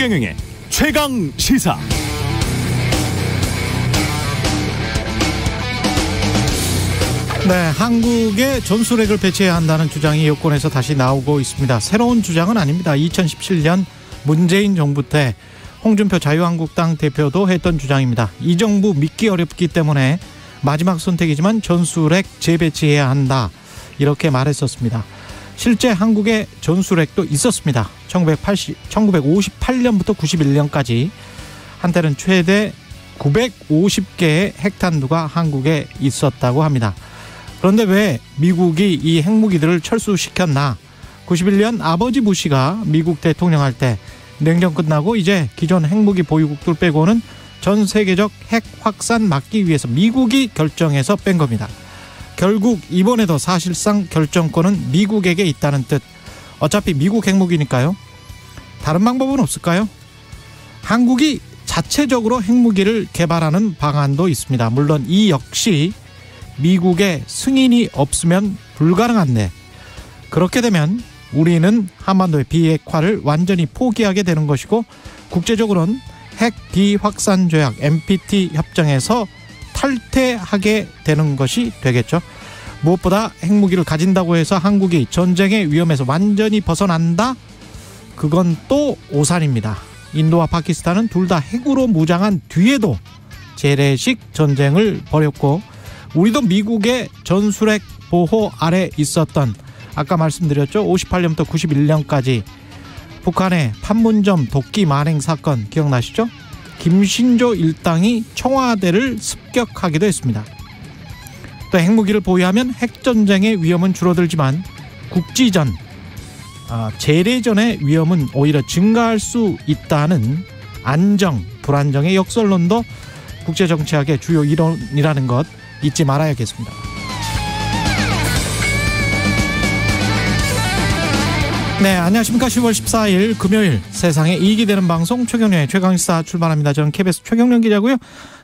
최경영의 최강 시사. 네, 한국에 전술핵을 배치해야 한다는 주장이 여권에서 다시 나오고 있습니다. 새로운 주장은 아닙니다. 2017년 문재인 정부 때 홍준표 자유한국당 대표도 했던 주장입니다. 이 정부 믿기 어렵기 때문에 마지막 선택이지만 전술핵 재배치해야 한다, 이렇게 말했었습니다. 실제 한국에 전술핵도 있었습니다. 1958년부터 91년까지 한때는 최대 950개의 핵탄두가 한국에 있었다고 합니다. 그런데 왜 미국이 이 핵무기들을 철수시켰나? 91년 아버지 부시가 미국 대통령 할 때 냉전 끝나고 이제 기존 핵무기 보유국들 빼고는 전 세계적 핵 확산 막기 위해서 미국이 결정해서 뺀 겁니다. 결국 이번에도 사실상 결정권은 미국에게 있다는 뜻. 어차피 미국 핵무기니까요. 다른 방법은 없을까요? 한국이 자체적으로 핵무기를 개발하는 방안도 있습니다. 물론 이 역시 미국의 승인이 없으면 불가능한데, 그렇게 되면 우리는 한반도의 비핵화를 완전히 포기하게 되는 것이고, 국제적으로는 핵 비확산 조약 NPT 협정에서 탈퇴하게 되는 것이 되겠죠. 무엇보다 핵무기를 가진다고 해서 한국이 전쟁의 위험에서 완전히 벗어난다? 그건 또 오산입니다. 인도와 파키스탄은 둘 다 핵으로 무장한 뒤에도 재래식 전쟁을 벌였고, 우리도 미국의 전술핵 보호 아래 있었던, 아까 말씀드렸죠, 58년부터 91년까지 북한의 판문점 도끼 만행 사건 기억나시죠? 김신조 일당이 청와대를 습격하기도 했습니다. 또 핵무기를 보유하면 핵전쟁의 위험은 줄어들지만 국지전, 재래전의 위험은 오히려 증가할 수 있다는 안정, 불안정의 역설론도 국제정치학의 주요 이론이라는 것 잊지 말아야겠습니다. 네, 안녕하십니까. 10월 14일 금요일, 세상에 이익이 되는 방송 최경영의 최강시사 출발합니다. 저는 KBS 최경영 기자고요.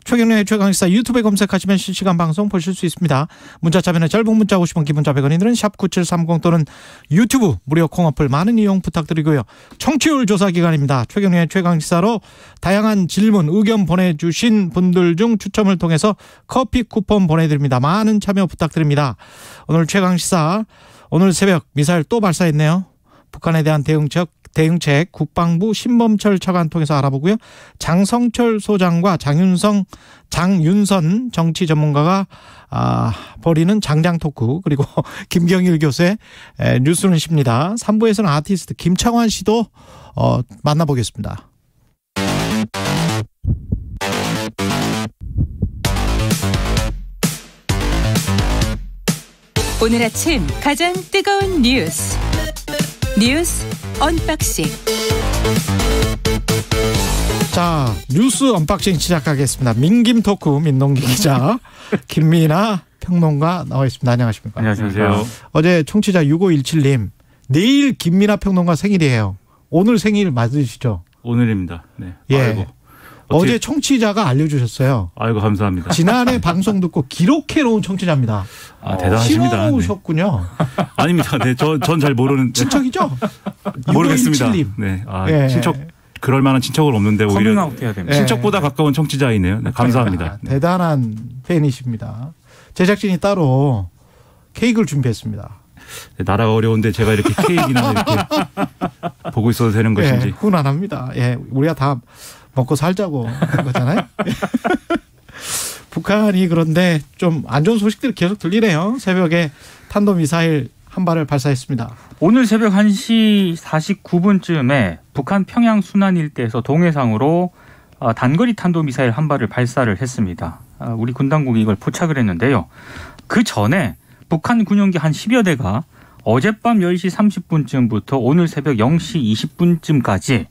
최경영의 최강시사 유튜브에 검색하시면 실시간 방송 보실 수 있습니다. 문자 참여는 짧은 문자 50원, 긴 문자 100원이들은 샵9730 또는 유튜브 무료 콩어플 많은 이용 부탁드리고요. 청취율 조사 기간입니다. 최경영의 최강시사로 다양한 질문, 의견 보내주신 분들 중 추첨을 통해서 커피 쿠폰 보내드립니다. 많은 참여 부탁드립니다. 오늘 최강시사, 오늘 새벽 미사일 또 발사했네요. 북한에 대한 대응책 국방부 신범철 차관 통해서 알아보고요. 장성철 소장과 장윤선 정치 전문가가 벌이는 장장 토크, 그리고 김경일 교수의 뉴스는 쉽니다. 3부에서는 아티스트 김창완 씨도 만나보겠습니다. 오늘 아침 가장 뜨거운 뉴스 언박싱. 자, 뉴스 언박싱 시작하겠습니다. 민김 토크 민동기 기자, 김민아 평론가 나와 있습니다. 안녕하십니까? 안녕하세요. 어제 청취자 6517님, 내일 김민아 평론가 생일이에요. 오늘 생일 맞으시죠? 오늘입니다. 네. 예. 아이고. 어제 청취자가 알려주셨어요. 아이고, 감사합니다. 지난해 방송 듣고 기록해놓은 청취자입니다. 대단하십니다. 심오셨군요. 네. 아닙니다. 네, 전 잘 모르는. 친척이죠? 모르겠습니다. 네. 예. 친척, 그럴 만한 친척은 없는데 오히려 해야 됩니다. 친척보다 가까운 청취자이네요. 네, 감사합니다. 네. 대단한 팬이십니다. 제작진이 따로 케이크를 준비했습니다. 네, 나라가 어려운데 제가 이렇게 케이크나 이렇게 보고 있어도 되는 것인지. 훈훈합니다. 예, 우리가 다 먹고 살자고 한 거잖아요. 북한이 그런데 좀 안 좋은 소식들이 계속 들리네요. 새벽에 탄도미사일 한 발을 발사했습니다. 오늘 새벽 1시 49분쯤에 북한 평양 순안 일대에서 동해상으로 단거리 탄도미사일 한 발을 발사를 했습니다. 우리 군 당국이 이걸 포착을 했는데요. 그 전에 북한 군용기 한 10여 대가 어젯밤 10시 30분쯤부터 오늘 새벽 0시 20분쯤까지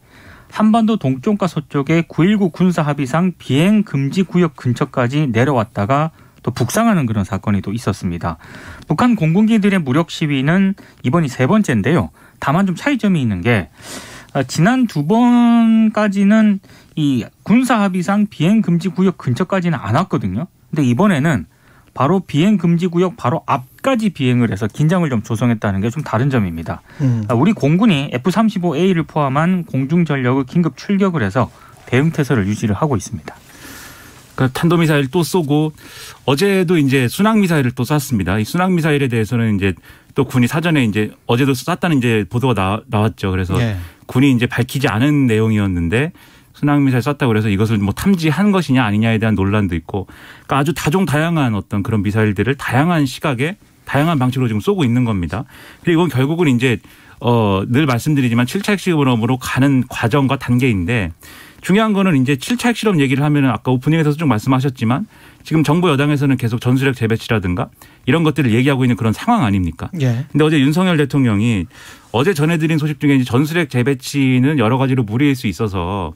한반도 동쪽과 서쪽의 9.19 군사합의상 비행금지구역 근처까지 내려왔다가 또 북상하는 그런 사건이 또 있었습니다. 북한 공군기들의 무력 시위는 이번이 세 번째인데요. 다만 좀 차이점이 있는 게 지난 두 번까지는 이 군사합의상 비행금지구역 근처까지는 안 왔거든요. 근데 이번에는 바로 비행 금지 구역 바로 앞까지 비행을 해서 긴장을 좀 조성했다는 게 좀 다른 점입니다. 우리 공군이 F-35A를 포함한 공중 전력을 긴급 출격을 해서 대응 태세를 유지를 하고 있습니다. 그러니까 탄도미사일 또 쏘고 어제도 이제 순항미사일을 또 쐈습니다. 이 순항미사일에 대해서는 이제 또 군이 사전에 이제 어제도 쐈다는 이제 보도가 나왔죠. 그래서 예. 군이 이제 밝히지 않은 내용이었는데 순항미사일 쐈다고 그래서 이것을 뭐 탐지한 것이냐 아니냐에 대한 논란도 있고 그러니까 아주 다종다양한 어떤 그런 미사일들을 다양한 시각에 다양한 방식으로 지금 쏘고 있는 겁니다. 그리고 이건 결국은 이제 늘 말씀드리지만 7차 핵실험으로 가는 과정과 단계인데 중요한 거는 이제 7차 핵실험 얘기를 하면은 아까 오프닝에서도 좀 말씀하셨지만 지금 정부 여당에서는 계속 전술핵 재배치라든가 이런 것들을 얘기하고 있는 그런 상황 아닙니까? 예. 근데 어제 윤석열 대통령이 어제 전해드린 소식 중에 이제 전술핵 재배치는 여러 가지로 무리일 수 있어서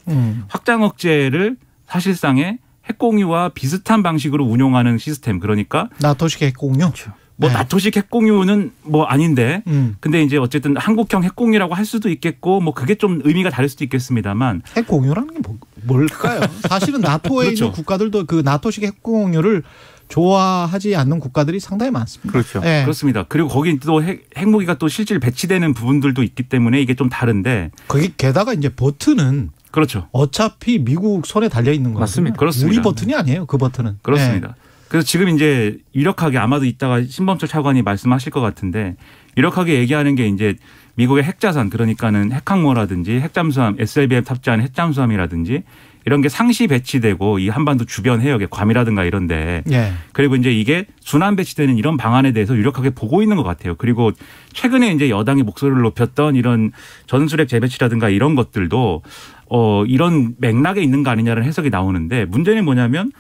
확장 억제를 사실상의 핵공유와 비슷한 방식으로 운용하는 시스템 그러니까 나토식 핵공유. 그렇죠. 뭐 네. 나토식 핵공유는 뭐 아닌데 근데 이제 어쨌든 한국형 핵공유라고 할 수도 있겠고 뭐 그게 좀 의미가 다를 수도 있겠습니다만 핵공유라는 게 뭘까요? 사실은 나토에 그렇죠. 있는 국가들도 그 나토식 핵공유를 좋아하지 않는 국가들이 상당히 많습니다. 그렇죠. 예. 그렇습니다. 그리고 거기 또 핵무기가 또 실질 배치되는 부분들도 있기 때문에 이게 좀 다른데 거기 게다가 이제 버튼은 그렇죠. 어차피 미국 손에 달려 있는 거예요. 맞습니다. 그렇습니다. 우리 버튼이 아니에요. 그 버튼은. 그렇습니다. 예. 그래서 지금 이제 유력하게 아마도 이따가 신범철 차관이 말씀하실 것 같은데 유력하게 얘기하는 게 이제 미국의 핵자산 그러니까는 핵항모라든지 핵잠수함 SLBM 탑재하는 핵잠수함이라든지 이런 게 상시 배치되고 이 한반도 주변 해역에 괌이라든가 이런데 예. 그리고 이제 이게 순환 배치되는 이런 방안에 대해서 유력하게 보고 있는 것 같아요. 그리고 최근에 이제 여당이 목소리를 높였던 이런 전술핵 재배치라든가 이런 것들도 이런 맥락에 있는 거 아니냐는 해석이 나오는데 문제는 뭐냐면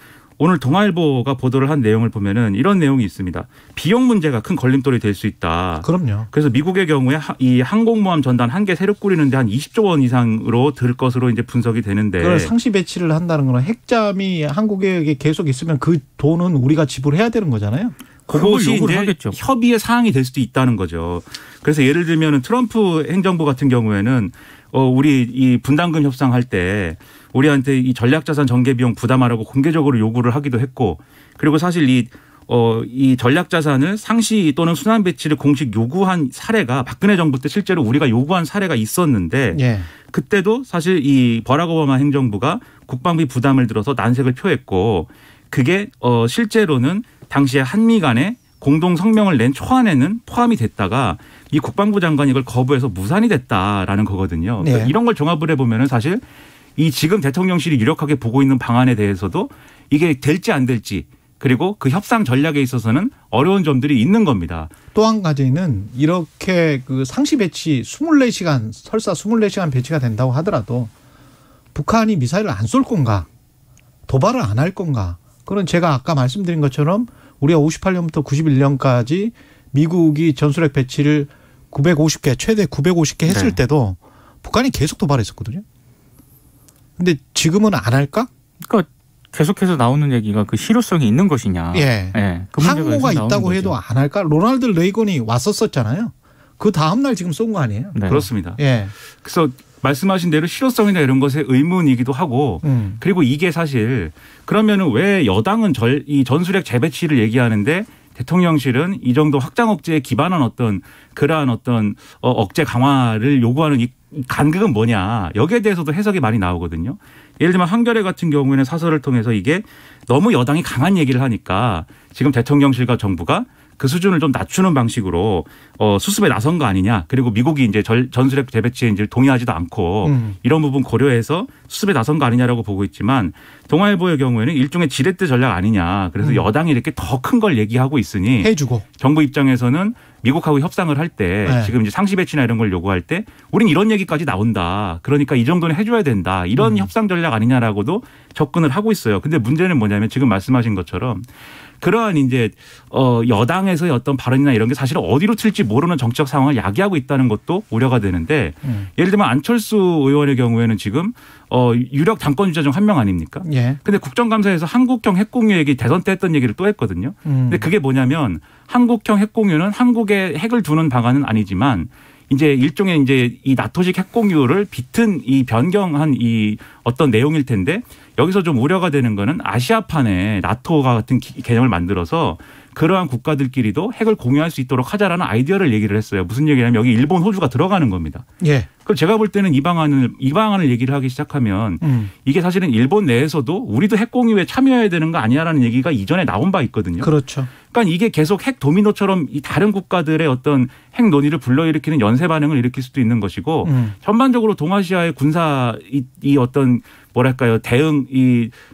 오늘 동아일보가 보도를 한 내용을 보면은 이런 내용이 있습니다. 비용 문제가 큰 걸림돌이 될 수 있다. 그럼요. 그래서 미국의 경우에 이 항공모함 전단 한 개 새로 꾸리는데 한 20조 원 이상으로 들 것으로 이제 분석이 되는데. 그걸 상시 배치를 한다는 거는 핵잠이 한국에 계속 있으면 그 돈은 우리가 지불해야 되는 거잖아요. 그것이 요구를 이제 하겠죠. 협의의 사항이 될 수도 있다는 거죠. 그래서 예를 들면은 트럼프 행정부 같은 경우에는 우리 이 분담금 협상할 때 우리한테 이 전략자산 전개 비용 부담하라고 공개적으로 요구를 하기도 했고 그리고 사실 이 전략자산을 상시 또는 순환 배치를 공식 요구한 사례가 박근혜 정부 때 실제로 우리가 요구한 사례가 있었는데 예. 그때도 사실 이 버락 오바마 행정부가 국방비 부담을 들어서 난색을 표했고 그게 실제로는 당시에 한미 간에 공동 성명을 낸 초안에는 포함이 됐다가 이 국방부 장관이 이걸 거부해서 무산이 됐다라는 거거든요. 그러니까 네. 이런 걸 종합을 해보면은 사실 이 지금 대통령실이 유력하게 보고 있는 방안에 대해서도 이게 될지 안 될지 그리고 그 협상 전략에 있어서는 어려운 점들이 있는 겁니다. 또 한 가지는 이렇게 그 상시 배치 24시간 설사 24시간 배치가 된다고 하더라도 북한이 미사일을 안 쏠 건가 도발을 안 할 건가 그건 제가 아까 말씀드린 것처럼 우리가 58년부터 91년까지 미국이 전술핵 배치를 950개 최대 950개 했을 네. 때도 북한이 계속 도발했었거든요. 근데 지금은 안 할까? 그러니까 계속해서 나오는 얘기가 그 실효성이 있는 것이냐. 예. 그 문제가 항모가 계속 나오는 있다고 거죠. 해도 안 할까? 로널드 레이건이 왔었잖아요. 그 다음 날 지금 쏜 거 아니에요? 네. 그렇습니다. 예. 그래서 말씀하신 대로 실효성이나 이런 것에 의문이기도 하고 그리고 이게 사실 그러면은 왜 여당은 이 전술핵 재배치를 얘기하는데 대통령실은 이 정도 확장 억제에 기반한 어떤 그러한 어떤 억제 강화를 요구하는 이 간극은 뭐냐. 여기에 대해서도 해석이 많이 나오거든요. 예를 들면 한겨레 같은 경우에는 사설을 통해서 이게 너무 여당이 강한 얘기를 하니까 지금 대통령실과 정부가 그 수준을 좀 낮추는 방식으로 수습에 나선 거 아니냐. 그리고 미국이 이제 전술핵 재배치에 이제 동의하지도 않고 이런 부분 고려해서 수습에 나선 거 아니냐라고 보고 있지만 동아일보의 경우에는 일종의 지렛대 전략 아니냐. 그래서 여당이 이렇게 더 큰 걸 얘기하고 있으니 해주고 정부 입장에서는 미국하고 협상을 할 때 네. 지금 이제 상시 배치나 이런 걸 요구할 때 우린 이런 얘기까지 나온다. 그러니까 이 정도는 해줘야 된다. 이런 협상 전략 아니냐라고도 접근을 하고 있어요. 근데 문제는 뭐냐면 지금 말씀하신 것처럼 그러한 이제 여당에서의 어떤 발언이나 이런 게 사실 어디로 튈지 모르는 정치적 상황을 야기하고 있다는 것도 우려가 되는데 예를 들면 안철수 의원의 경우에는 지금 유력 당권주자 중 한 명 아닙니까? 예. 근데 국정감사에서 한국형 핵공유 얘기 대선 때 했던 얘기를 또 했거든요. 근데 그게 뭐냐면 한국형 핵공유는 한국에 핵을 두는 방안은 아니지만 이제 일종의 이제 이 나토식 핵공유를 비튼 이 변경한 이 어떤 내용일 텐데 여기서 좀 우려가 되는 거는 아시아판에 나토가 같은 개념을 만들어서 그러한 국가들끼리도 핵을 공유할 수 있도록 하자라는 아이디어를 얘기를 했어요. 무슨 얘기냐면 여기 일본, 호주가 들어가는 겁니다. 예. 그럼 제가 볼 때는 이 방안을 얘기를 하기 시작하면 이게 사실은 일본 내에서도 우리도 핵 공유에 참여해야 되는 거 아니냐라는 얘기가 이전에 나온 바 있거든요. 그렇죠. 그러니까 이게 계속 핵 도미노처럼 이 다른 국가들의 어떤 핵 논의를 불러일으키는 연쇄 반응을 일으킬 수도 있는 것이고 전반적으로 동아시아의 군사 이 어떤 뭐랄까요 대응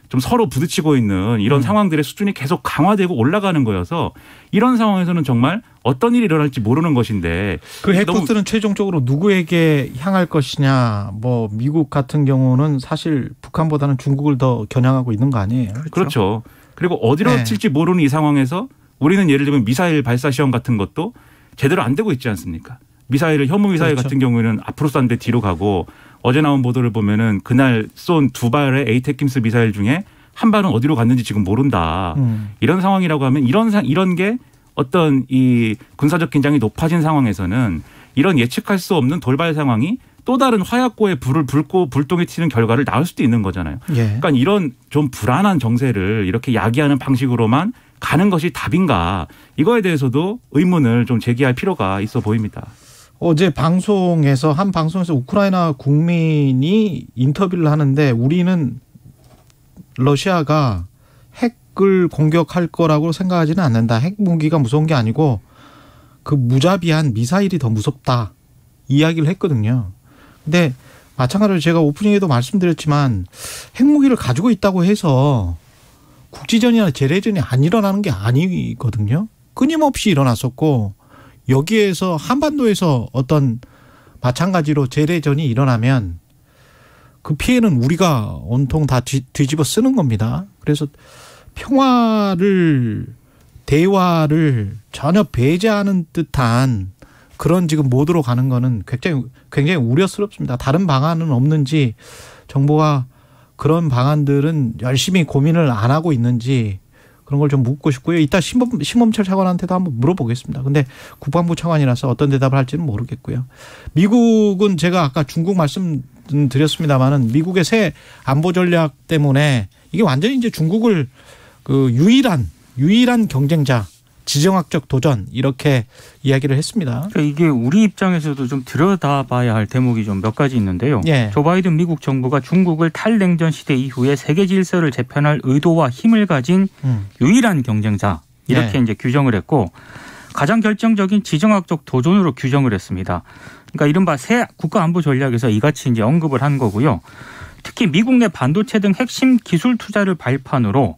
좀 서로 부딪히고 있는 이런 상황들의 수준이 계속 강화되고 올라가는 거여서 이런 상황에서는 정말 어떤 일이 일어날지 모르는 것인데 그 핵폭탄은 최종적으로 누구에게 향할 것이냐 뭐 미국 같은 경우는 사실 북한보다는 중국을 더 겨냥하고 있는 거 아니에요? 그렇죠. 그리고 어디로 네. 튈지 모르는 이 상황에서 우리는 예를 들면 미사일 발사 시험 같은 것도 제대로 안 되고 있지 않습니까? 미사일을 혐오 미사일 그렇죠. 같은 경우에는 앞으로 쐈는데 뒤로 가고 어제 나온 보도를 보면은 그날 쏜 2발의 에이테킴스 미사일 중에 한 발은 어디로 갔는지 지금 모른다. 이런 상황이라고 하면 이런 게 어떤 이 군사적 긴장이 높아진 상황에서는 이런 예측할 수 없는 돌발 상황이 또 다른 화약고에 불을 붉고 불똥이 튀는 결과를 낳을 수도 있는 거잖아요. 예. 그러니까 이런 좀 불안한 정세를 이렇게 야기하는 방식으로만 가는 것이 답인가 이거에 대해서도 의문을 좀 제기할 필요가 있어 보입니다. 어제 한 방송에서 우크라이나 국민이 인터뷰를 하는데 우리는 러시아가 핵을 공격할 거라고 생각하지는 않는다. 핵 무기가 무서운 게 아니고 그 무자비한 미사일이 더 무섭다. 이야기를 했거든요. 근데 마찬가지로 제가 오프닝에도 말씀드렸지만 핵무기를 가지고 있다고 해서 국지전이나 재래전이 안 일어나는 게 아니거든요. 끊임없이 일어났었고 여기에서 한반도에서 어떤 마찬가지로 재래전이 일어나면 그 피해는 우리가 온통 다 뒤집어 쓰는 겁니다. 그래서 대화를 전혀 배제하는 듯한 그런 지금 모드로 가는 거는 굉장히 우려스럽습니다. 다른 방안은 없는지 정부가 그런 방안들은 열심히 고민을 안 하고 있는지 그런 걸 좀 묻고 싶고요. 이따 심범철 차관한테도 한번 물어보겠습니다. 근데 국방부 차관이라서 어떤 대답을 할지는 모르겠고요. 미국은 제가 아까 중국 말씀드렸습니다마는 미국의 새 안보 전략 때문에 이게 완전히 이제 중국을 그 유일한 경쟁자, 지정학적 도전 이렇게 이야기를 했습니다. 그러니까 이게 우리 입장에서도 좀 들여다봐야 할 대목이 좀 몇 가지 있는데요. 예. 조 바이든 미국 정부가 중국을 탈냉전 시대 이후에 세계 질서를 재편할 의도와 힘을 가진 유일한 경쟁자 이렇게 예. 이제 규정을 했고 가장 결정적인 지정학적 도전으로 규정을 했습니다. 그러니까 이른바 새 국가안보 전략에서 이같이 이제 언급을 한 거고요. 특히 미국 내 반도체 등 핵심 기술 투자를 발판으로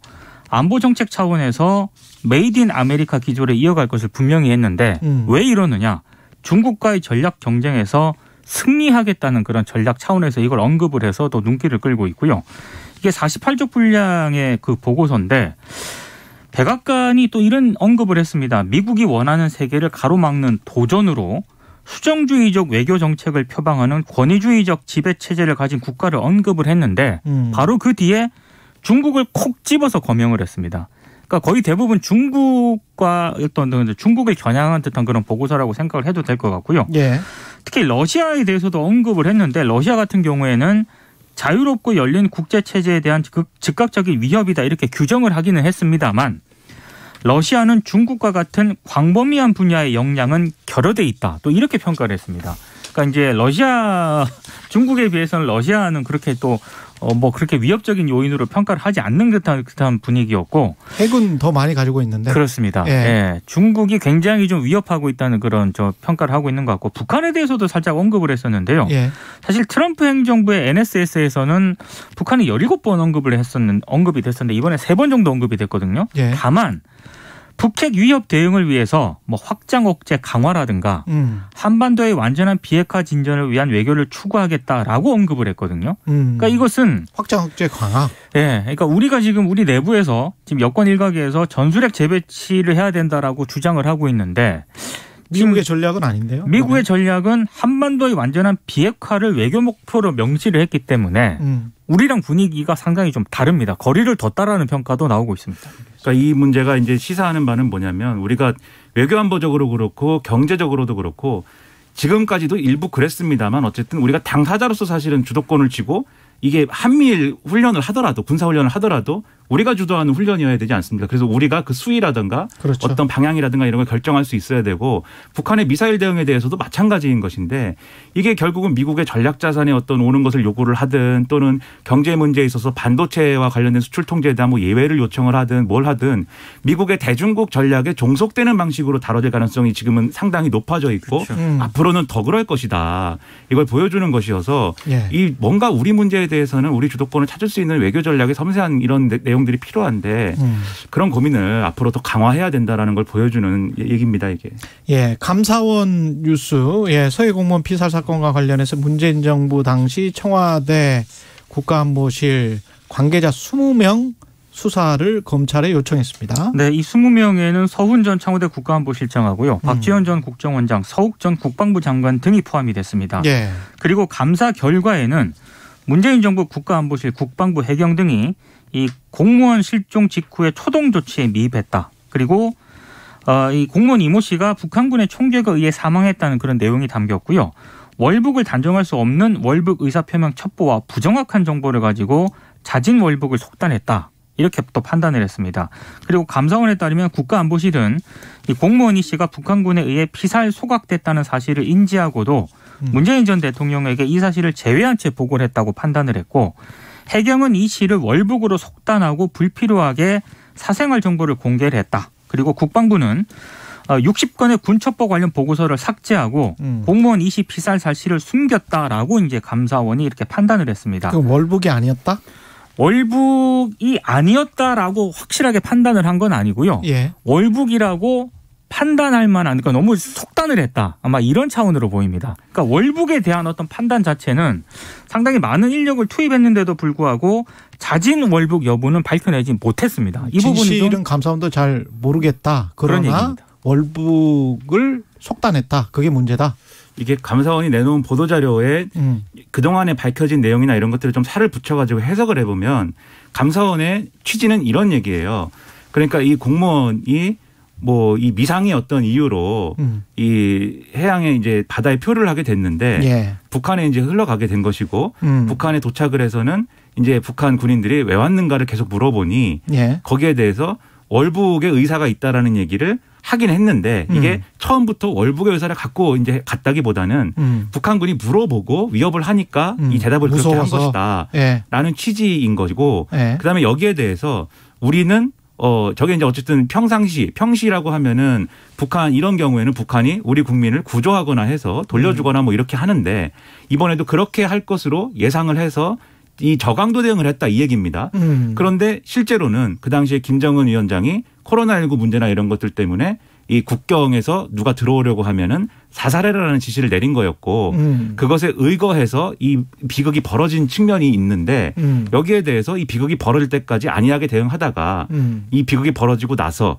안보 정책 차원에서 메이드 인 아메리카 기조를 이어갈 것을 분명히 했는데 왜 이러느냐. 중국과의 전략 경쟁에서 승리하겠다는 그런 전략 차원에서 이걸 언급을 해서 또 눈길을 끌고 있고요. 이게 48조 분량의 그 보고서인데 백악관이 또 이런 언급을 했습니다. 미국이 원하는 세계를 가로막는 도전으로 수정주의적 외교 정책을 표방하는 권위주의적 지배체제를 가진 국가를 언급을 했는데 바로 그 뒤에 중국을 콕 집어서 거명을 했습니다. 그러니까 거의 대부분 중국과 어떤 중국을 겨냥한 듯한 그런 보고서라고 생각을 해도 될 것 같고요. 예. 특히 러시아에 대해서도 언급을 했는데 러시아 같은 경우에는 자유롭고 열린 국제체제에 대한 즉각적인 위협이다 이렇게 규정을 하기는 했습니다만 러시아는 중국과 같은 광범위한 분야의 역량은 결여돼 있다. 또 이렇게 평가를 했습니다. 그러니까 이제 중국에 비해서는 러시아는 그렇게 또 그렇게 위협적인 요인으로 평가를 하지 않는 듯한 분위기였고 핵은 더 많이 가지고 있는데 그렇습니다. 예. 예. 중국이 굉장히 좀 위협하고 있다는 그런 평가를 하고 있는 것 같고 북한에 대해서도 살짝 언급을 했었는데요. 예. 사실 트럼프 행정부의 NSS에서는 북한이 17번 언급이 됐었는데 이번에 3번 정도 언급이 됐거든요. 예. 다만 북핵 위협 대응을 위해서 확장 억제 강화라든가 한반도의 완전한 비핵화 진전을 위한 외교를 추구하겠다라고 언급을 했거든요. 그러니까 이것은 확장 억제 강화. 예, 그러니까 우리가 지금 우리 내부에서 지금 여권 일각에서 전술핵 재배치를 해야 된다라고 주장을 하고 있는데 미국의 전략은 아닌데요. 미국의 전략은 한반도의 완전한 비핵화를 외교 목표로 명시를 했기 때문에 우리랑 분위기가 상당히 좀 다릅니다. 거리를 뒀다라는 평가도 나오고 있습니다. 그러니까 이 문제가 이제 시사하는 바는 뭐냐면 우리가 외교안보적으로 그렇고 경제적으로도 그렇고 지금까지도 일부 그랬습니다만 어쨌든 우리가 당사자로서 사실은 주도권을 쥐고 이게 한미일 훈련을 하더라도 군사훈련을 하더라도 우리가 주도하는 훈련이어야 되지 않습니까? 그래서 우리가 그 수위라든가 그렇죠. 어떤 방향이라든가 이런 걸 결정할 수 있어야 되고 북한의 미사일 대응에 대해서도 마찬가지인 것인데 이게 결국은 미국의 전략자산에 어떤 오는 것을 요구를 하든 또는 경제 문제에 있어서 반도체와 관련된 수출 통제에 대한 뭐 예외를 요청을 하든 뭘 하든 미국의 대중국 전략에 종속되는 방식으로 다뤄질 가능성이 지금은 상당히 높아져 있고 그렇죠. 앞으로는 더 그럴 것이다. 이걸 보여주는 것이어서 예. 이 뭔가 우리 문제에 대해서는 우리 주도권을 찾을 수 있는 외교 전략의 섬세한 이런 내용들이 필요한데 그런 고민을 앞으로 더 강화해야 된다라는 걸 보여주는 얘기입니다. 이게. 예, 감사원 뉴스. 예, 서해 공무원 피살 사건과 관련해서 문재인 정부 당시 청와대 국가안보실 관계자 20명 수사를 검찰에 요청했습니다. 네, 이 20명에는 서훈 전 청와대 국가안보실장하고요. 박지원 전 국정원장, 서욱 전 국방부 장관 등이 포함이 됐습니다. 예. 그리고 감사 결과에는 문재인 정부 국가안보실, 국방부, 해경 등이 이 공무원 실종 직후에 초동 조치에 미입했다. 그리고 이 공무원 이모 씨가 북한군의 총격에 의해 사망했다는 그런 내용이 담겼고요. 월북을 단정할 수 없는 월북 의사표명 첩보와 부정확한 정보를 가지고 자진 월북을 속단했다. 이렇게 또 판단을 했습니다. 그리고 감사원에 따르면 국가안보실은 이 공무원 이 씨가 북한군에 의해 피살 소각됐다는 사실을 인지하고도 문재인 전 대통령에게 이 사실을 제외한 채 보고를 했다고 판단을 했고 해경은 이 씨를 월북으로 속단하고 불필요하게 사생활 정보를 공개를 했다. 그리고 국방부는 60건의 군첩보 관련 보고서를 삭제하고 공무원 이 씨 피살 사실을 숨겼다라고 이제 감사원이 이렇게 판단을 했습니다. 그 월북이 아니었다? 월북이 아니었다라고 확실하게 판단을 한 건 아니고요. 예. 월북이라고 판단할 만한, 그러니까 너무 속단을 했다. 아마 이런 차원으로 보입니다. 그러니까 월북에 대한 어떤 판단 자체는 상당히 많은 인력을 투입했는데도 불구하고 자진 월북 여부는 밝혀내지 못했습니다. 이 부분이 진실은 감사원도 잘 모르겠다. 그런 그러나 얘기입니다. 월북을 속단했다. 그게 문제다. 이게 감사원이 내놓은 보도자료에 그동안에 밝혀진 내용이나 이런 것들을 좀 살을 붙여가지고 해석을 해보면 감사원의 취지는 이런 얘기예요. 그러니까 이 공무원이 뭐 이 미상의 어떤 이유로 이 해양에 이제 바다에 표류를 하게 됐는데 예. 북한에 이제 흘러가게 된 것이고 북한에 도착을 해서는 이제 북한 군인들이 왜 왔는가를 계속 물어보니 예. 거기에 대해서 월북의 의사가 있다라는 얘기를 하긴 했는데 이게 처음부터 월북의 의사를 갖고 이제 갔다기보다는 북한군이 물어보고 위협을 하니까 이 대답을 무서워서. 그렇게 한 것이다라는 예. 취지인 것이고 예. 그다음에 여기에 대해서 우리는 저게 이제 어쨌든 평시라고 하면은 북한 이런 경우에는 북한이 우리 국민을 구조하거나 해서 돌려주거나 뭐 이렇게 하는데 이번에도 그렇게 할 것으로 예상을 해서 이 저강도 대응을 했다 이 얘기입니다. 그런데 실제로는 그 당시에 김정은 위원장이 코로나19 문제나 이런 것들 때문에 이 국경에서 누가 들어오려고 하면은 사살해라라는 지시를 내린 거였고 그것에 의거해서 이 비극이 벌어진 측면이 있는데 여기에 대해서 이 비극이 벌어질 때까지 안이하게 대응하다가 이 비극이 벌어지고 나서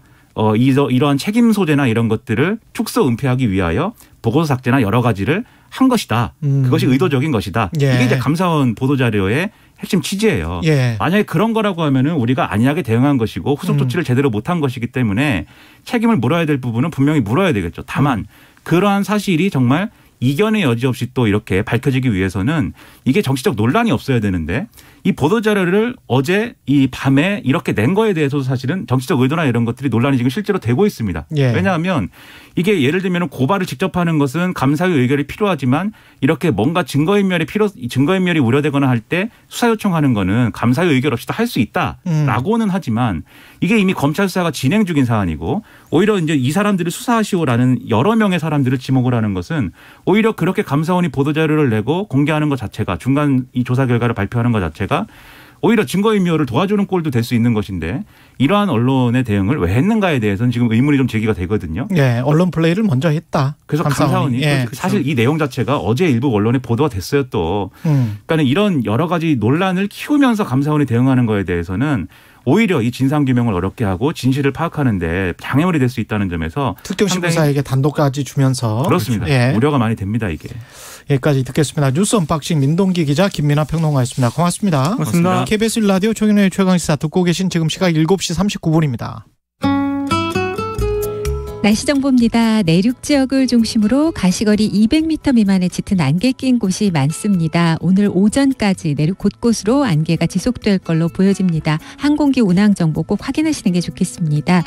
이러한 책임 소재나 이런 것들을 축소 은폐하기 위하여 보고서 삭제나 여러 가지를 한 것이다. 그것이 의도적인 것이다. 예. 이게 이제 감사원 보도자료의 핵심 취지예요. 예. 만약에 그런 거라고 하면은 우리가 안이하게 대응한 것이고 후속 조치를 제대로 못한 것이기 때문에 책임을 물어야 될 부분은 분명히 물어야 되겠죠. 다만 그러한 사실이 정말 이견의 여지 없이 또 이렇게 밝혀지기 위해서는 이게 정치적 논란이 없어야 되는데 이 보도자료를 어제 이 밤에 이렇게 낸 거에 대해서도 사실은 정치적 의도나 이런 것들이 논란이 지금 실제로 되고 있습니다. 예. 왜냐하면 이게 예를 들면 고발을 직접 하는 것은 감사의 의결이 필요하지만 이렇게 뭔가 증거인멸이 우려되거나 할 때 수사 요청하는 거는 감사의 의결 없이도 할 수 있다라고는 하지만 이게 이미 검찰 수사가 진행 중인 사안이고 오히려 이제 이 사람들을 수사하시오라는 여러 명의 사람들을 지목을 하는 것은 오히려 그렇게 감사원이 보도자료를 내고 공개하는 것 자체가 중간 이 조사 결과를 발표하는 것 자체가 오히려 증거인멸을 도와주는 꼴도 될 수 있는 것인데 이러한 언론의 대응을 왜 했는가에 대해서는 지금 의문이 좀 제기가 되거든요. 예, 언론 플레이를 먼저 했다. 그래서 감사원이 예. 사실 이 내용 자체가 어제 일부 언론에 보도가 됐어요 또. 그러니까 이런 여러 가지 논란을 키우면서 감사원이 대응하는 거에 대해서는 오히려 이 진상규명을 어렵게 하고 진실을 파악하는데 장애물이 될 수 있다는 점에서 특별시무사에게 단독까지 주면서. 그렇습니다. 예. 우려가 많이 됩니다 이게. 여기까지 듣겠습니다. 뉴스 언박싱 민동기 기자 김민하 평론가였습니다. 고맙습니다. 고맙습니다. KBS 1라디오 최경영의 최강시사 듣고 계신 지금 시각 7시 39분입니다. 날씨 정보입니다. 내륙 지역을 중심으로 가시거리 200m 미만의 짙은 안개 낀 곳이 많습니다. 오늘 오전까지 내륙 곳곳으로 안개가 지속될 걸로 보여집니다. 항공기 운항 정보 꼭 확인하시는 게 좋겠습니다.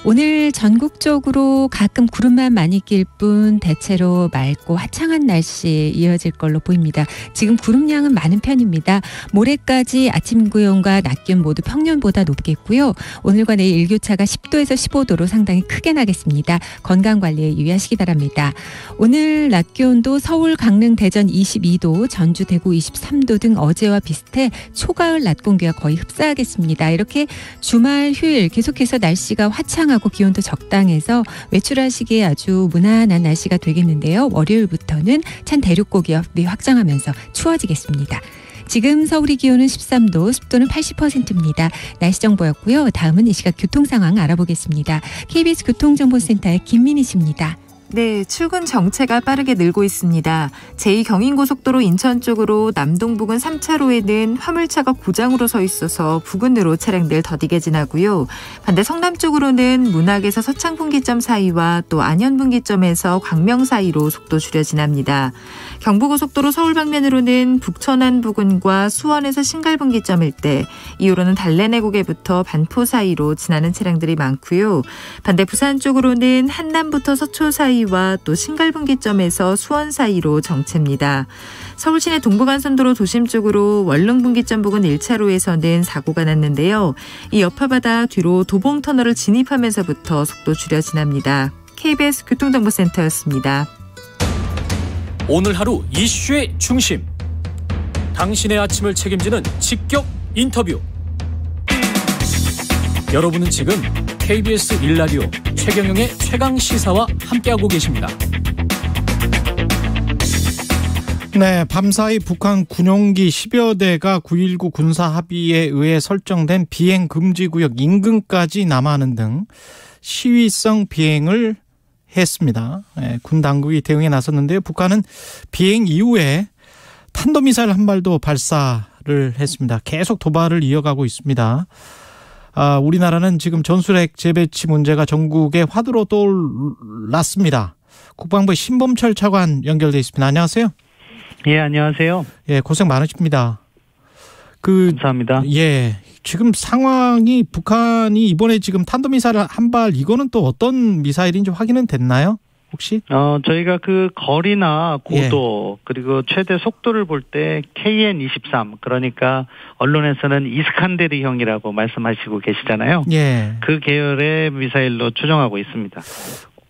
오늘 전국적으로 가끔 구름만 많이 낄 뿐 대체로 맑고 화창한 날씨 이어질 걸로 보입니다. 지금 구름량은 많은 편입니다. 모레까지 아침 기온과 낮 기온 모두 평년보다 높겠고요. 오늘과 내일 일교차가 10도에서 15도로 상당히 크게 나겠습니다. 건강관리에 유의하시기 바랍니다. 오늘 낮 기온도 서울, 강릉, 대전 22도, 전주, 대구 23도 등 어제와 비슷해 초가을 낮 공기와 거의 흡사하겠습니다. 이렇게 주말, 휴일 계속해서 날씨가 화창하고 기온도 적당해서 외출하시기에 아주 무난한 날씨가 되겠는데요. 월요일부터는 찬 대륙 고기압이 확장하면서 추워지겠습니다. 지금 서울의 기온은 13도, 습도는 80%입니다. 날씨 정보였고요. 다음은 이 시각 교통 상황 알아보겠습니다. KBS 교통정보센터의 김민희 씨입니다. 네, 출근 정체가 빠르게 늘고 있습니다. 제2경인고속도로 인천 쪽으로 남동 부근 3차로에는 화물차가 고장으로 서 있어서 부근으로 차량들 더디게 지나고요. 반대 성남 쪽으로는 문학에서 서창분기점 사이와 또 안현분기점에서 광명 사이로 속도 줄여 지납니다. 경부고속도로 서울 방면으로는 북천안 부근과 수원에서 신갈분기점 일대, 이후로는 달래내고개부터 반포 사이로 지나는 차량들이 많고요. 반대 부산 쪽으로는 한남부터 서초 사이와 또 신갈분기점에서 수원 사이로 정체입니다. 서울 시내 동부간선도로 도심 쪽으로 원릉분기점 부근 1차로에서는 사고가 났는데요. 이 여파받아 뒤로 도봉터널을 진입하면서부터 속도 줄여 지납니다. KBS 교통정보센터였습니다. 오늘 하루 이슈의 중심. 당신의 아침을 책임지는 직격 인터뷰. 여러분은 지금 KBS 1라디오 최경영의 최강시사와 함께하고 계십니다. 네, 밤사이 북한 군용기 10여 대가 9.19 군사합의에 의해 설정된 비행금지구역 인근까지 남하하는 등 시위성 비행을 했습니다. 네, 군 당국이 대응에 나섰는데요. 북한은 비행 이후에 탄도미사일 한 발도 발사를 했습니다. 계속 도발을 이어가고 있습니다. 우리나라는 지금 전술핵 재배치 문제가 전국의 화두로 떠올랐습니다. 국방부의 신범철 차관 연결돼 있습니다. 안녕하세요. 예, 안녕하세요. 예, 고생 많으십니다. 감사합니다. 예, 지금 상황이 북한이 이번에 지금 탄도미사일 한 발, 이거는 또 어떤 미사일인지 확인은 됐나요? 혹시? 저희가 그 거리나 고도, 그리고 최대 속도를 볼 때 KN-23, 그러니까 언론에서는 이스칸데르형이라고 말씀하시고 계시잖아요. 예. 그 계열의 미사일로 추정하고 있습니다.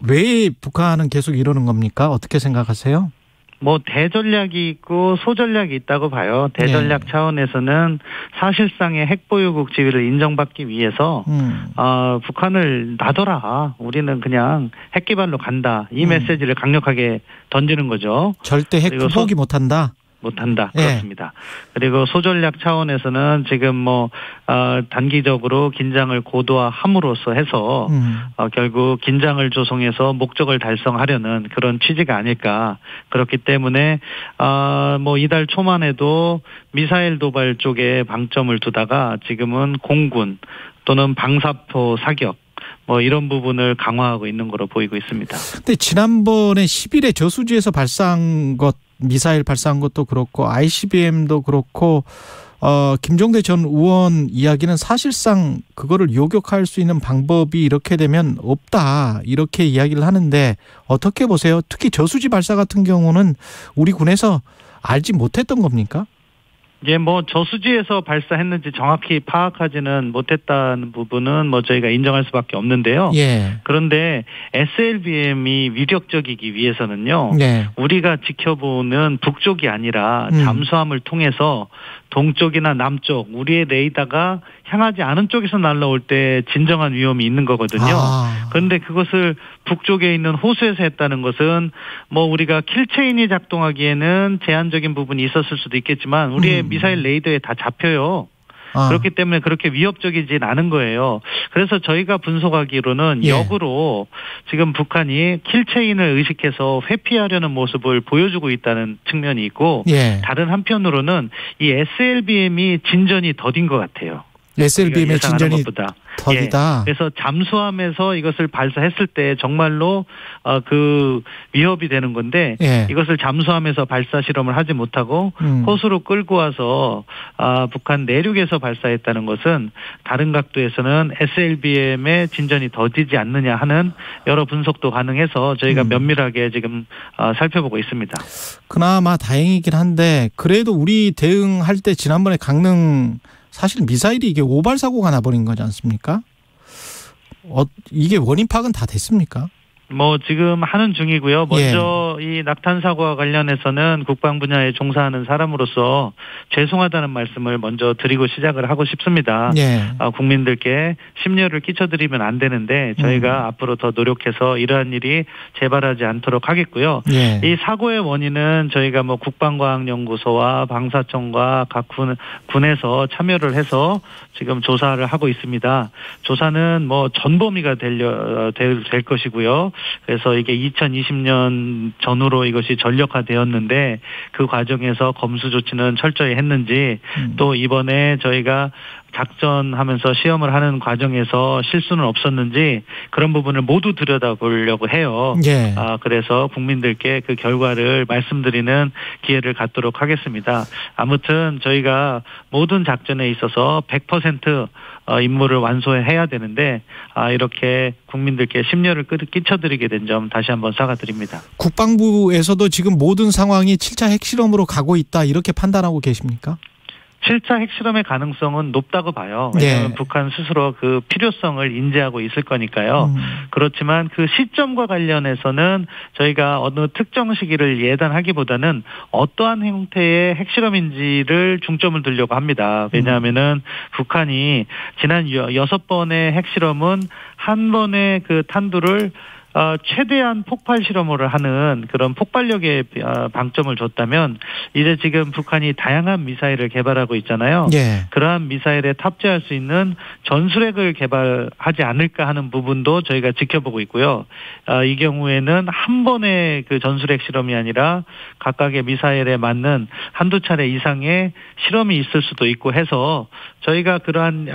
왜 북한은 계속 이러는 겁니까? 어떻게 생각하세요? 뭐 대전략이 있고 소전략이 있다고 봐요. 대전략 차원에서는 사실상의 핵보유국 지위를 인정받기 위해서 북한을 놔둬라. 우리는 그냥 핵기반로 간다. 이 메시지를 강력하게 던지는 거죠. 절대 핵 포기 못한다. 못한다. 그렇습니다. 그리고 소전략 차원에서는 지금 단기적으로 긴장을 고도화함으로써 해서 결국 긴장을 조성해서 목적을 달성하려는 그런 취지가 아닐까. 그렇기 때문에 이달 초만 해도 미사일 도발 쪽에 방점을 두다가 지금은 공군 또는 방사포 사격 이런 부분을 강화하고 있는 거로 보이고 있습니다. 근데 지난번에 10일에 저수지에서 발사한 것, 미사일 발사한 것도 그렇고 ICBM도 그렇고 김종대 전 의원 이야기는 사실상 그거를 요격할 수 있는 방법이 이렇게 되면 없다, 이렇게 이야기를 하는데 어떻게 보세요? 특히 저수지 발사 같은 경우는 우리 군에서 알지 못했던 겁니까? 예, 저수지에서 발사했는지 정확히 파악하지는 못했다는 부분은 저희가 인정할 수밖에 없는데요. 예. 그런데 SLBM이 위력적이기 위해서는요. 네. 우리가 지켜보는 북쪽이 아니라 잠수함을 통해서 동쪽이나 남쪽, 우리의 레이더가 향하지 않은 쪽에서 날아올 때 진정한 위험이 있는 거거든요. 그런데 그것을 북쪽에 있는 호수에서 했다는 것은 우리가 킬체인이 작동하기에는 제한적인 부분이 있었을 수도 있겠지만 우리의 미사일 레이더에 다 잡혀요. 그렇기 때문에 그렇게 위협적이진 않은 거예요. 그래서 저희가 분석하기로는 역으로 지금 북한이 킬체인을 의식해서 회피하려는 모습을 보여주고 있다는 측면이 있고 다른 한편으로는 이 SLBM이 진전이 더딘 것 같아요. SLBM의 진전이 더디다. 그래서 잠수함에서 이것을 발사했을 때 정말로 그 위협이 되는 건데 이것을 잠수함에서 발사 실험을 하지 못하고 호수로 끌고 와서 북한 내륙에서 발사했다는 것은 다른 각도에서는 SLBM의 진전이 더디지 않느냐 하는 여러 분석도 가능해서 저희가 면밀하게 지금 살펴보고 있습니다. 그나마 다행이긴 한데 그래도 우리 대응할 때 지난번에 강릉 사실 미사일이 이게 오발 사고가 나버린 거지 않습니까? 이게 원인 파악은 다 됐습니까? 지금 하는 중이고요. 먼저 이 낙탄 사고와 관련해서는 국방 분야에 종사하는 사람으로서 죄송하다는 말씀을 먼저 드리고 시작을 하고 싶습니다. 국민들께 심려를 끼쳐드리면 안 되는데 저희가 앞으로 더 노력해서 이러한 일이 재발하지 않도록 하겠고요. 이 사고의 원인은 저희가 국방과학연구소와 방사청과 각 군에서 참여를 해서 지금 조사를 하고 있습니다. 조사는 전범위가 될 것이고요. 그래서 이게 2020년 전후로 이것이 전력화되었는데 그 과정에서 검수 조치는 철저히 했는지 또 이번에 저희가 작전하면서 시험을 하는 과정에서 실수는 없었는지 그런 부분을 모두 들여다보려고 해요. 그래서 국민들께 그 결과를 말씀드리는 기회를 갖도록 하겠습니다. 아무튼 저희가 모든 작전에 있어서 100% 임무를 완수해야 되는데 이렇게 국민들께 심려를 끼쳐드리게 된 점 다시 한번 사과드립니다. 국방부에서도 지금 모든 상황이 7차 핵실험으로 가고 있다 이렇게 판단하고 계십니까? 7차 핵실험의 가능성은 높다고 봐요. 왜냐하면 북한 스스로 그 필요성을 인지하고 있을 거니까요. 그렇지만 그 시점과 관련해서는 저희가 어느 특정 시기를 예단하기보다는 어떠한 형태의 핵실험인지를 중점을 두려고 합니다. 왜냐하면은 북한이 지난 6번의 핵실험은 한 번의 그 탄두를 최대한 폭발 실험을 하는 그런 폭발력에 방점을 줬다면 이제 지금 북한이 다양한 미사일을 개발하고 있잖아요. 그러한 미사일에 탑재할 수 있는 전술핵을 개발하지 않을까 하는 부분도 저희가 지켜보고 있고요. 이 경우에는 한 번의 그 전술핵 실험이 아니라 각각의 미사일에 맞는 한두 차례 이상의 실험이 있을 수도 있고 해서 저희가 그러한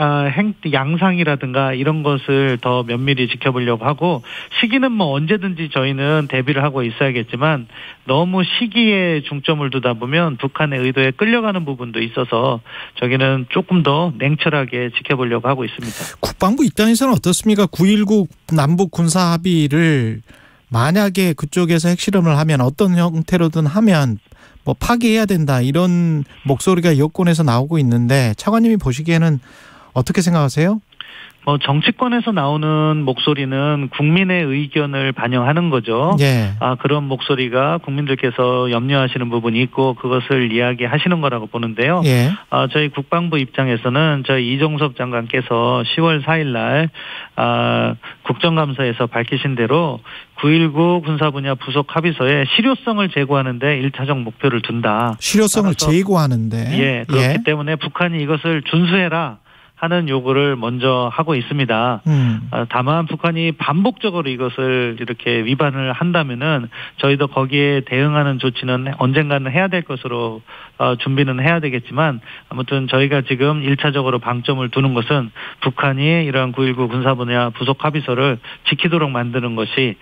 양상이라든가 이런 것을 더 면밀히 지켜보려고 하고 시기는 언제든지 저희는 대비를 하고 있어야겠지만 너무 시기에 중점을 두다 보면 북한의 의도에 끌려가는 부분도 있어서 저기는 조금 더 냉철하게 지켜보려고 하고 있습니다. 국방부 입장에서는 어떻습니까? 9.19 남북 군사 합의를 만약에 그쪽에서 핵실험을 하면 어떤 형태로든 하면 파기해야 된다 이런 목소리가 여권에서 나오고 있는데 차관님이 보시기에는 어떻게 생각하세요? 정치권에서 나오는 목소리는 국민의 의견을 반영하는 거죠. 그런 목소리가 국민들께서 염려하시는 부분이 있고 그것을 이야기하시는 거라고 보는데요. 저희 국방부 입장에서는 저희 이종섭 장관께서 10월 4일 날 국정감사에서 밝히신 대로 9.19 군사분야 부속 합의서에 실효성을 제고하는 데 1차적 목표를 둔다. 실효성을 제고하는데. 그렇기 때문에 북한이 이것을 준수해라 하는 요구를 먼저 하고 있습니다. 다만 북한이 반복적으로 이것을 이렇게 위반을 한다면은 저희도 거기에 대응하는 조치는 언젠가는 해야 될 것으로 준비는 해야 되겠지만 아무튼 저희가 지금 1차적으로 방점을 두는 것은 북한이 이러한 9.19 군사분야 부속 합의서를 지키도록 만드는 것이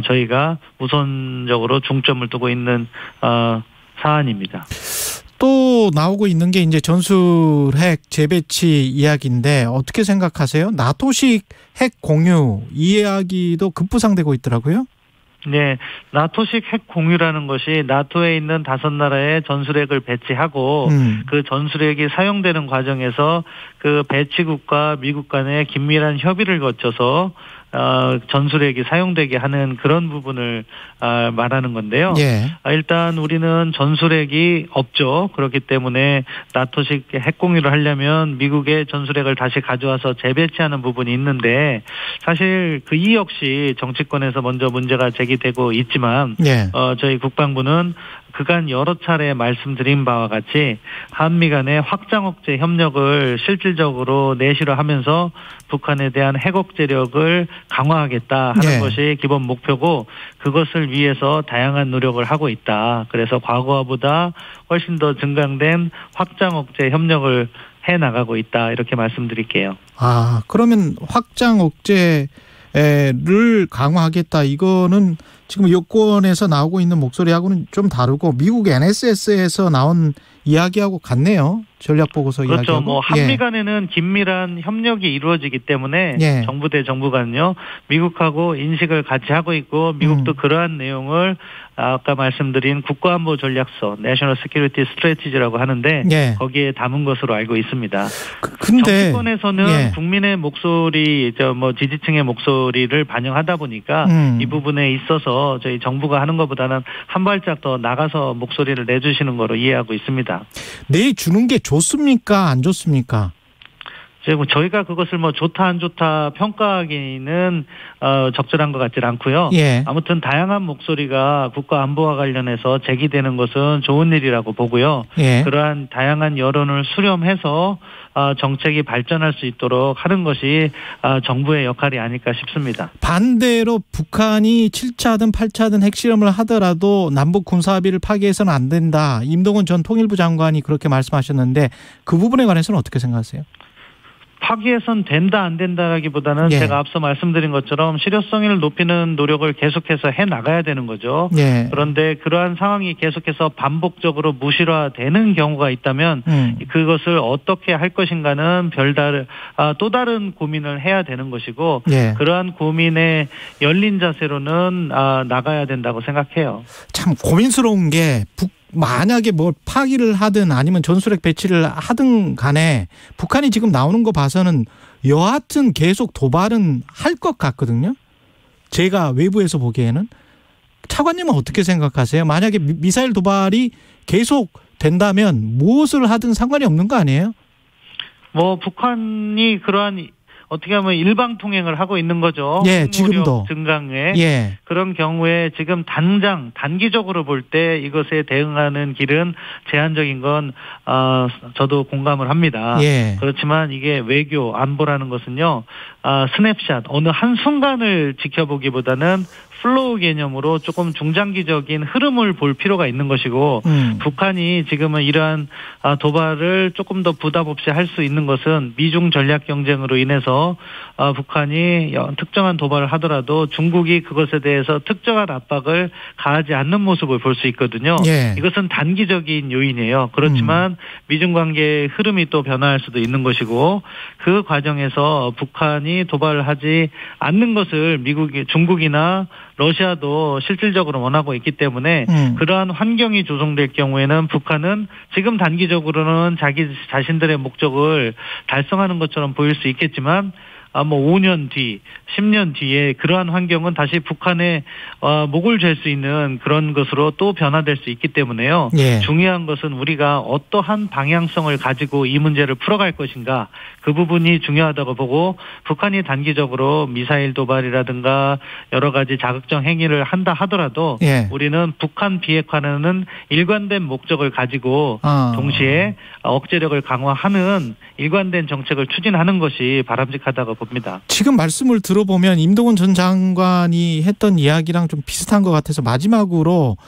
저희가 우선적으로 중점을 두고 있는 사안입니다. 또 나오고 있는 게 이제 전술핵 재배치 이야기인데 어떻게 생각하세요? 나토식 핵 공유 이 이야기도 급부상되고 있더라고요. 네, 나토식 핵 공유라는 것이 나토에 있는 5나라의 전술핵을 배치하고 그 전술핵이 사용되는 과정에서 그 배치국과 미국 간의 긴밀한 협의를 거쳐서 전술핵이 사용되게 하는 그런 부분을 말하는 건데요. 일단 우리는 전술핵이 없죠. 그렇기 때문에 나토식 핵 공유를 하려면 미국의 전술핵을 다시 가져와서 재배치하는 부분이 있는데 사실 이 역시 정치권에서 먼저 문제가 제기되고 있지만 저희 국방부는 그간 여러 차례 말씀드린 바와 같이 한미 간의 확장 억제 협력을 실질적으로 내실화 하면서 북한에 대한 핵 억제력을 강화하겠다 하는 것이 기본 목표고 그것을 위해서 다양한 노력을 하고 있다. 그래서 과거보다 훨씬 더 증강된 확장 억제 협력을 해나가고 있다 이렇게 말씀드릴게요. 그러면 확장 억제를 강화하겠다. 이거는 지금 여권에서 나오고 있는 목소리하고는 좀 다르고 미국 NSS에서 나온 이야기하고 같네요. 전략보고서 그렇죠. 이야기하고. 뭐 한미 간에는 긴밀한 협력이 이루어지기 때문에 정부 대 정부 간요. 미국하고 인식을 같이 하고 있고 미국도 그러한 내용을 아까 말씀드린 국가안보 전략서 National Security Strategy라고 하는데 거기에 담은 것으로 알고 있습니다. 근데 정치권에서는 국민의 목소리, 지지층의 목소리를 반영하다 보니까 이 부분에 있어서 저희 정부가 하는 것보다는 한 발짝 더 나가서 목소리를 내주시는 거로 이해하고 있습니다. 내주는 게 좋습니까? 안 좋습니까? 저희가 그것을 좋다 안 좋다 평가하기는 적절한 것 같지 않고요. 아무튼 다양한 목소리가 국가 안보와 관련해서 제기되는 것은 좋은 일이라고 보고요. 그러한 다양한 여론을 수렴해서 정책이 발전할 수 있도록 하는 것이 정부의 역할이 아닐까 싶습니다. 반대로 북한이 7차든 8차든 핵실험을 하더라도 남북 군사합의를 파기해서는 안 된다. 임동원 전 통일부 장관이 그렇게 말씀하셨는데 그 부분에 관해서는 어떻게 생각하세요? 파기해선 된다 안 된다라기보다는 제가 앞서 말씀드린 것처럼 실효성을 높이는 노력을 계속해서 해나가야 되는 거죠. 그런데 그러한 상황이 계속해서 반복적으로 무실화되는 경우가 있다면 그것을 어떻게 할 것인가는 또 다른 고민을 해야 되는 것이고 그러한 고민에 열린 자세로는 나가야 된다고 생각해요. 참 고민스러운 게 만약에 파기를 하든 아니면 전술핵 배치를 하든 간에 북한이 지금 나오는 거 봐서는 여하튼 계속 도발은 할 것 같거든요. 제가 외부에서 보기에는. 차관님은 어떻게 생각하세요? 만약에 미사일 도발이 계속 된다면 무엇을 하든 상관이 없는 거 아니에요? 북한이 그러한 어떻게 하면 일방 통행을 하고 있는 거죠. 지금도 증강에 그런 경우에 지금 당장 단기적으로 볼 때 이것에 대응하는 길은 제한적인 건 저도 공감을 합니다. 그렇지만 이게 외교 안보라는 것은요. 스냅샷 어느 한 순간을 지켜보기보다는 플로우 개념으로 조금 중장기적인 흐름을 볼 필요가 있는 것이고 북한이 지금은 이러한 도발을 조금 더 부담 없이 할 수 있는 것은 미중 전략 경쟁으로 인해서 북한이 특정한 도발을 하더라도 중국이 그것에 대해서 특정한 압박을 가하지 않는 모습을 볼 수 있거든요. 이것은 단기적인 요인이에요. 그렇지만 미중 관계의 흐름이 또 변화할 수도 있는 것이고 그 과정에서 북한이 도발을 하지 않는 것을 중국이나 러시아도 실질적으로 원하고 있기 때문에 그러한 환경이 조성될 경우에는 북한은 지금 단기적으로는 자신들의 목적을 달성하는 것처럼 보일 수 있겠지만 5년 뒤, 10년 뒤에 그러한 환경은 다시 북한의 목을 잴 수 있는 그런 것으로 또 변화될 수 있기 때문에요. 중요한 것은 우리가 어떠한 방향성을 가지고 이 문제를 풀어갈 것인가 그 부분이 중요하다고 보고 북한이 단기적으로 미사일 도발이라든가 여러 가지 자극적 행위를 한다 하더라도 우리는 북한 비핵화는 일관된 목적을 가지고 동시에 억제력을 강화하는 일관된 정책을 추진하는 것이 바람직하다고 봅니다. 지금 말씀을 들어보면 임동원 전 장관이 했던 이야기랑 좀 비슷한 것 같아서 마지막으로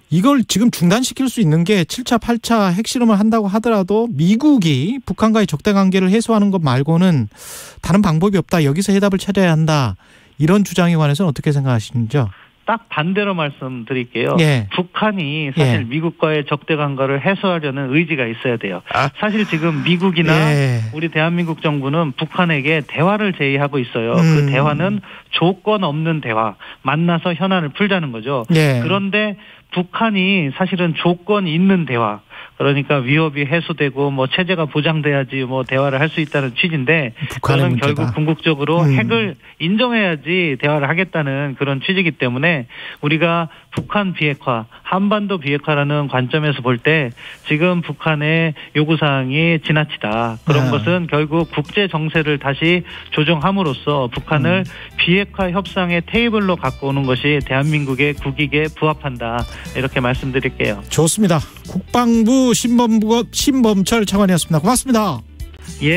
이걸 지금 중단시킬 수 있는 게 7차, 8차 핵실험을 한다고 하더라도 미국이 북한과의 적대 관계를 해소하는 것 말고는 다른 방법이 없다. 여기서 해답을 찾아야 한다. 이런 주장에 관해서는 어떻게 생각하시는지요? 딱 반대로 말씀드릴게요. 북한이 사실 미국과의 적대 관계를 해소하려는 의지가 있어야 돼요. 사실 지금 미국이나 우리 대한민국 정부는 북한에게 대화를 제의하고 있어요. 그 대화는 조건 없는 대화, 만나서 현안을 풀자는 거죠. 그런데 북한이 사실은 조건 있는 대화, 그러니까 위협이 해소되고 체제가 보장돼야지 대화를 할 수 있다는 취지인데 그거는 결국 궁극적으로 핵을 인정해야지 대화를 하겠다는 그런 취지이기 때문에 우리가 북한 비핵화, 한반도 비핵화라는 관점에서 볼 때 지금 북한의 요구사항이 지나치다. 그런 것은 결국 국제 정세를 다시 조정함으로써 북한을 비핵화 협상의 테이블로 갖고 오는 것이 대한민국의 국익에 부합한다. 이렇게 말씀드릴게요. 좋습니다. 국방부 신범철 차관이었습니다. 고맙습니다.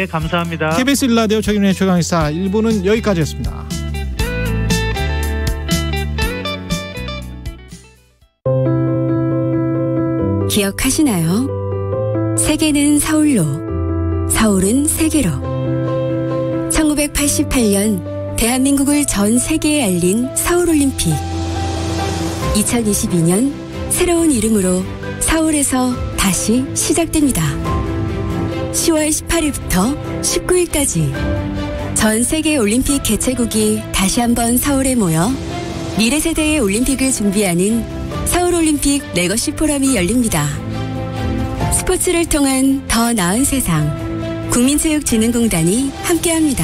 감사합니다. KBS 1라디오 최경영의 최강시사 1부는 여기까지였습니다. 기억하시나요? 세계는 서울로, 서울은 세계로. 1988년 대한민국을 전 세계에 알린 서울올림픽. 2022년 새로운 이름으로 서울에서 다시 시작됩니다. 10월 18일부터 19일까지 전 세계 올림픽 개최국이 다시 한번 서울에 모여 미래 세대의 올림픽을 준비하는 서울올림픽 레거시 포럼이 열립니다. 스포츠를 통한 더 나은 세상, 국민체육진흥공단이 함께합니다.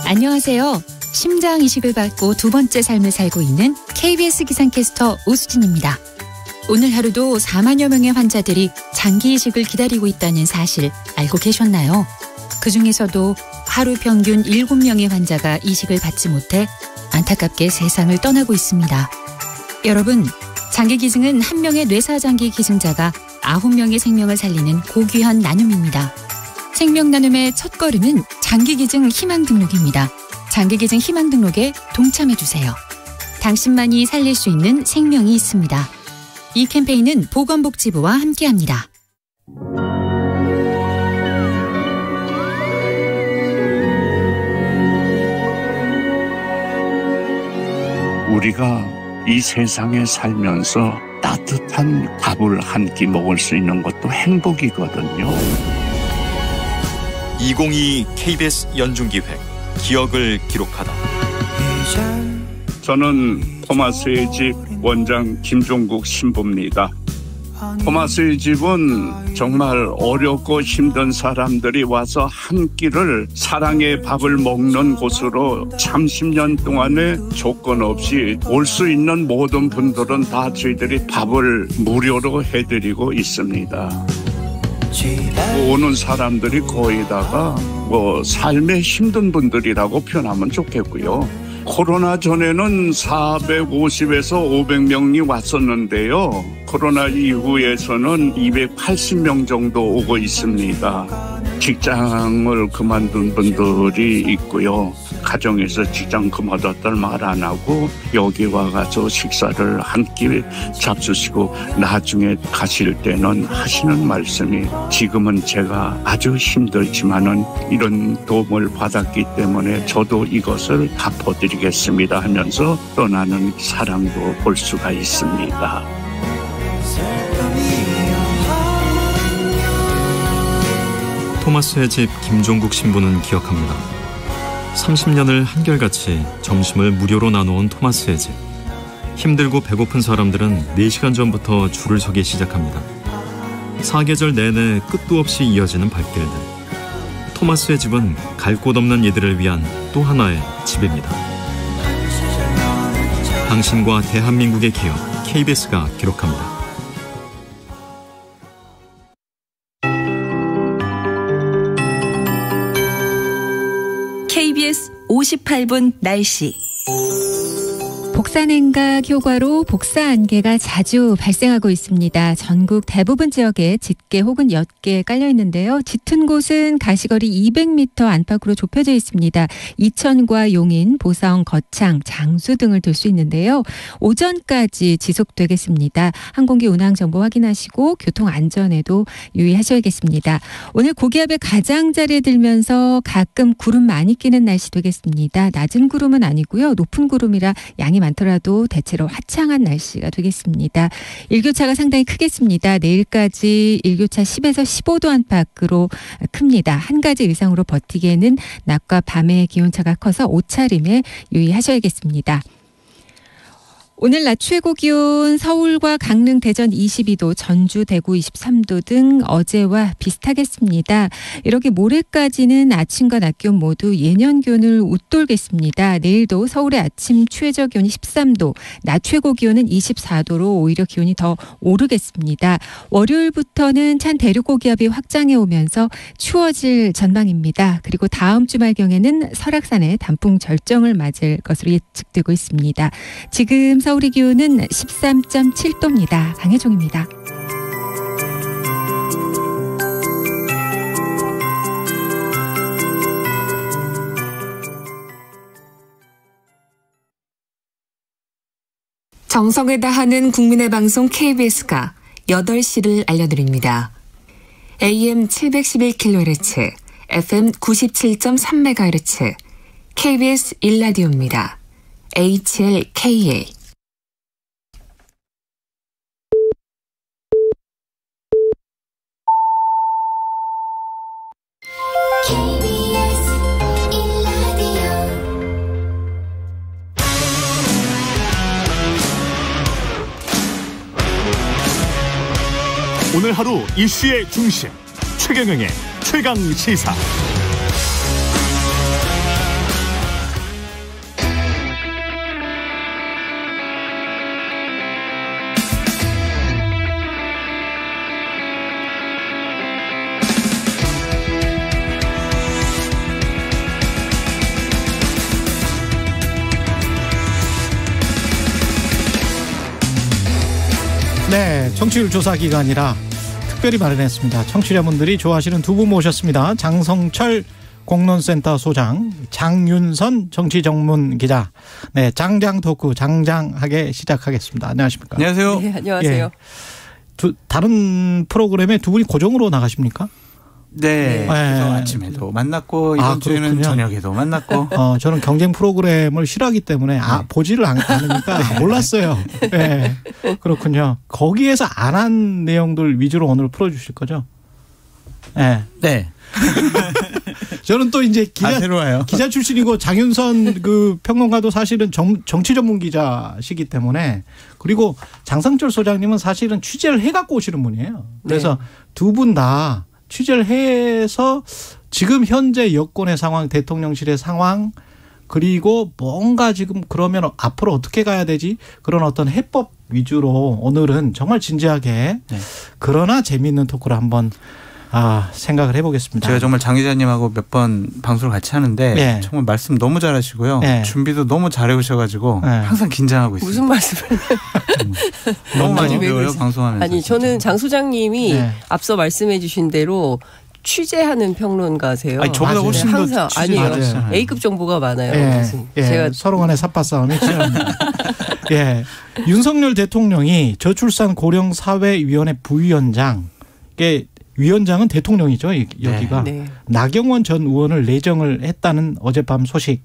안녕하세요. 심장 이식을 받고 두 번째 삶을 살고 있는 KBS 기상캐스터 오수진입니다. 오늘 하루도 4만여 명의 환자들이 장기 이식을 기다리고 있다는 사실 알고 계셨나요? 그중에서도 하루 평균 7명의 환자가 이식을 받지 못해 안타깝게 세상을 떠나고 있습니다. 여러분, 장기 기증은 한 명의 뇌사장기 기증자가 9명의 생명을 살리는 고귀한 나눔입니다. 생명 나눔의 첫걸음은 장기 기증 희망 등록입니다. 장기 기증 희망 등록에 동참해주세요. 당신만이 살릴 수 있는 생명이 있습니다. 이 캠페인은 보건복지부와 함께합니다. 우리가 이 세상에 살면서 따뜻한 밥을 한 끼 먹을 수 있는 것도 행복이거든요. 2022 KBS 연중기획 기억을 기록하다. 저는 토마스의 집 원장 김종국 신부입니다. 토마스의 집은 정말 어렵고 힘든 사람들이 와서 한 끼를 사랑의 밥을 먹는 곳으로 참 10년 동안에 조건 없이 올 수 있는 모든 분들은 다 저희들이 밥을 무료로 해드리고 있습니다. 오는 사람들이 거의 다가 삶에 힘든 분들이라고 표현하면 좋겠고요. 코로나 전에는 450에서 500명이 왔었는데요. 코로나 이후에서는 280명 정도 오고 있습니다. 직장을 그만둔 분들이 있고요. 가정에서 직장 그만뒀다는 말 안 하고 여기 와가서 식사를 한 끼 잡수시고 나중에 가실 때는 하시는 말씀이 지금은 제가 아주 힘들지만은 이런 도움을 받았기 때문에 저도 이것을 갚아드리겠습니다 하면서 떠나는 사랑도 볼 수가 있습니다. 토마스의 집 김종국 신부는 기억합니다. 30년을 한결같이 점심을 무료로 나누어온 토마스의 집. 힘들고 배고픈 사람들은 4시간 전부터 줄을 서기 시작합니다. 사계절 내내 끝도 없이 이어지는 발길들. 토마스의 집은 갈 곳 없는 이들을 위한 또 하나의 집입니다. 당신과 대한민국의 기억, KBS가 기록합니다. KBS 58분 날씨. 복사냉각 효과로 복사 안개가 자주 발생하고 있습니다. 전국 대부분 지역에 짙게 혹은 옅게 깔려 있는데요. 짙은 곳은 가시거리 200m 안팎으로 좁혀져 있습니다. 이천과 용인, 보성, 거창, 장수 등을 둘 수 있는데요. 오전까지 지속되겠습니다. 항공기 운항 정보 확인하시고 교통 안전에도 유의하셔야겠습니다. 오늘 고기압의 가장자리에 들면서 가끔 구름 많이 끼는 날씨 되겠습니다. 낮은 구름은 아니고요. 높은 구름이라 양이 많더라도 대체로 화창한 날씨가 되겠습니다. 일교차가 상당히 크겠습니다. 내일까지 일교차 10에서 15도 안팎으로 큽니다. 한 가지 이상으로 버티기에는 낮과 밤의 기온차가 커서 옷차림에 유의하셔야겠습니다. 오늘 낮 최고 기온 서울과 강릉, 대전 22도, 전주, 대구 23도 등 어제와 비슷하겠습니다. 이렇게 모레까지는 아침과 낮 기온 모두 예년 기온을 웃돌겠습니다. 내일도 서울의 아침 최저 기온이 13도, 낮 최고 기온은 24도로 오히려 기온이 더 오르겠습니다. 월요일부터는 찬 대륙 고기압이 확장해 오면서 추워질 전망입니다. 그리고 다음 주말경에는 설악산에 단풍 절정을 맞을 것으로 예측되고 있습니다. 지금 서울의 기온은 13.7도입니다. 강혜종입니다. 정성을 다하는 국민의 방송 KBS가 8시를 알려드립니다. AM 711kHz, FM 97.3MHz, KBS 1라디오입니다. HLKA. 오늘 하루 이슈의 중심 최경영의 최강시사. 네, 청취율 조사 기간이라 특별히 마련했습니다. 청취자분들이 좋아하시는 두 분 모셨습니다. 장성철 공론센터 소장, 장윤선 정치전문기자. 네, 장장 토크 장장하게 시작하겠습니다. 안녕하십니까? 안녕하세요. 네, 안녕하세요. 예. 다른 프로그램에 두 분이 고정으로 나가십니까? 네. 그래서 아침에도 만났고 이번 주에는 저녁에도 만났고. 저는 경쟁 프로그램을 싫어하기 때문에 보지를 않으니까 몰랐어요. 네. 그렇군요. 거기에서 안 한 내용들 위주로 오늘 풀어주실 거죠? 네. 네. 저는 또 이제 기자 출신이고 장윤선 그 평론가도 사실은 정치 전문 기자시기 때문에, 그리고 장성철 소장님은 사실은 취재를 해갖고 오시는 분이에요. 그래서 두 분 다 취재를 해서 지금 현재 여권의 상황, 대통령실의 상황, 그리고 뭔가 지금 그러면 앞으로 어떻게 가야 되지? 그런 어떤 해법 위주로 오늘은 정말 진지하게 그러나 재미있는 토크를 한번 생각을 해보겠습니다. 제가 정말 장 기자님하고 몇 번 방송을 같이 하는데 정말 말씀 너무 잘하시고요. 준비도 너무 잘해오셔가지고 항상 긴장하고 있어요. 무슨 말씀을 너무 많이 배워요, 방송하면서. 아니, 저는 장 소장님이 앞서 말씀해 주신 대로 취재하는 평론가세요. 아니, 저보다 훨씬 더 항상 아니에요. A급 정보가 많아요. 제가 서로 간의 삽바 싸움이 치열합니다. 윤석열 대통령이 저출산 고령 사회위원회 부위원장, 위원장은 대통령이죠, 여기가. 나경원 전 의원을 내정을 했다는 어젯밤 소식.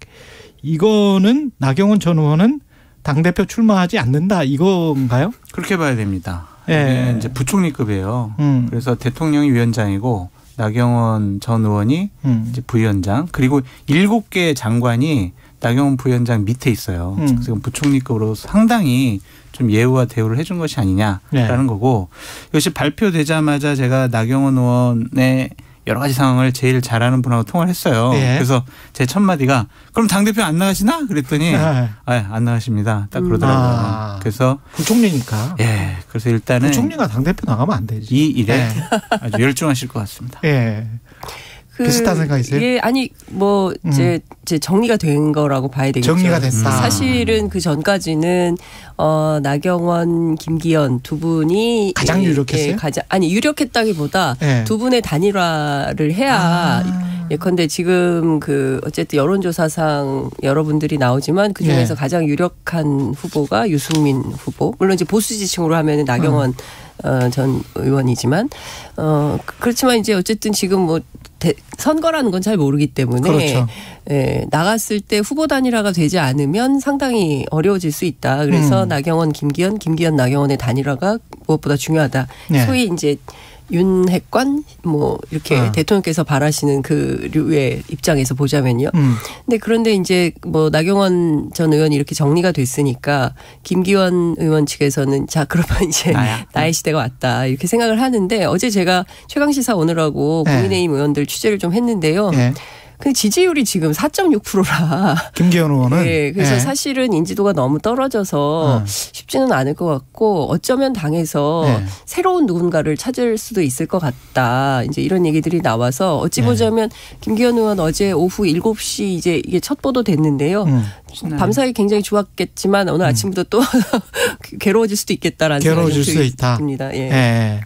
이거는 나경원 전 의원은 당대표 출마하지 않는다, 이건가요? 그렇게 봐야 됩니다. 이제 부총리급이에요. 그래서 대통령이 위원장이고 나경원 전 의원이 이제 부위원장, 그리고 7개 장관이 나경원 부위원장 밑에 있어요. 그래서 부총리급으로 상당히 좀 예우와 대우를 해준 것이 아니냐라는 거고, 이것이 발표되자마자 제가 나경원 의원의 여러 가지 상황을 제일 잘하는 분하고 통화를 했어요. 그래서 제 첫 마디가 그럼 당대표 안 나가시나? 그랬더니 안 나가십니다. 딱 그러더라고요. 그래서 부총리니까. 그래서 일단은 부총리가 당대표 나가면 안 되지. 이 일에 아주 열중하실 것 같습니다. 비슷한 생각이세요? 아니 이제 정리가 된 거라고 봐야 되겠죠. 정리가 됐다. 사실은 그 전까지는 나경원, 김기현 두 분이 가장 유력했어요? 유력했다기보다 두 분의 단일화를 해야. 예컨대 지금 어쨌든 여론조사상 여러분들이 나오지만 그 중에서 가장 유력한 후보가 유승민 후보. 물론 이제 보수 지층으로 하면은 나경원 전 의원이지만 그렇지만 이제 어쨌든 지금 선거라는 건 잘 모르기 때문에 나갔을 때 후보 단일화가 되지 않으면 상당히 어려워질 수 있다. 그래서 나경원, 김기현, 나경원의 단일화가 무엇보다 중요하다. 소위 이제 윤핵관 이렇게 대통령께서 바라시는 그 류의 입장에서 보자면요. 그런데 이제 나경원 전 의원이 이렇게 정리가 됐으니까 김기현 의원 측에서는 자, 그러면 이제 나의 시대가 왔다, 이렇게 생각을 하는데, 어제 제가 최강시사 오늘하고 국민의힘 의원들 취재를 좀 했는데요. 근데 지지율이 지금 4.6%라. 김기현 의원은. 그래서 사실은 인지도가 너무 떨어져서 쉽지는 않을 것 같고, 어쩌면 당에서 새로운 누군가를 찾을 수도 있을 것 같다, 이제 이런 얘기들이 나와서 어찌 보자면 김기현 의원 어제 오후 7시 이제 이게 첫 보도 됐는데요. 밤사이 굉장히 좋았겠지만 오늘 아침부터 또 괴로워질 수도 있겠다라는 생각이 듭니다.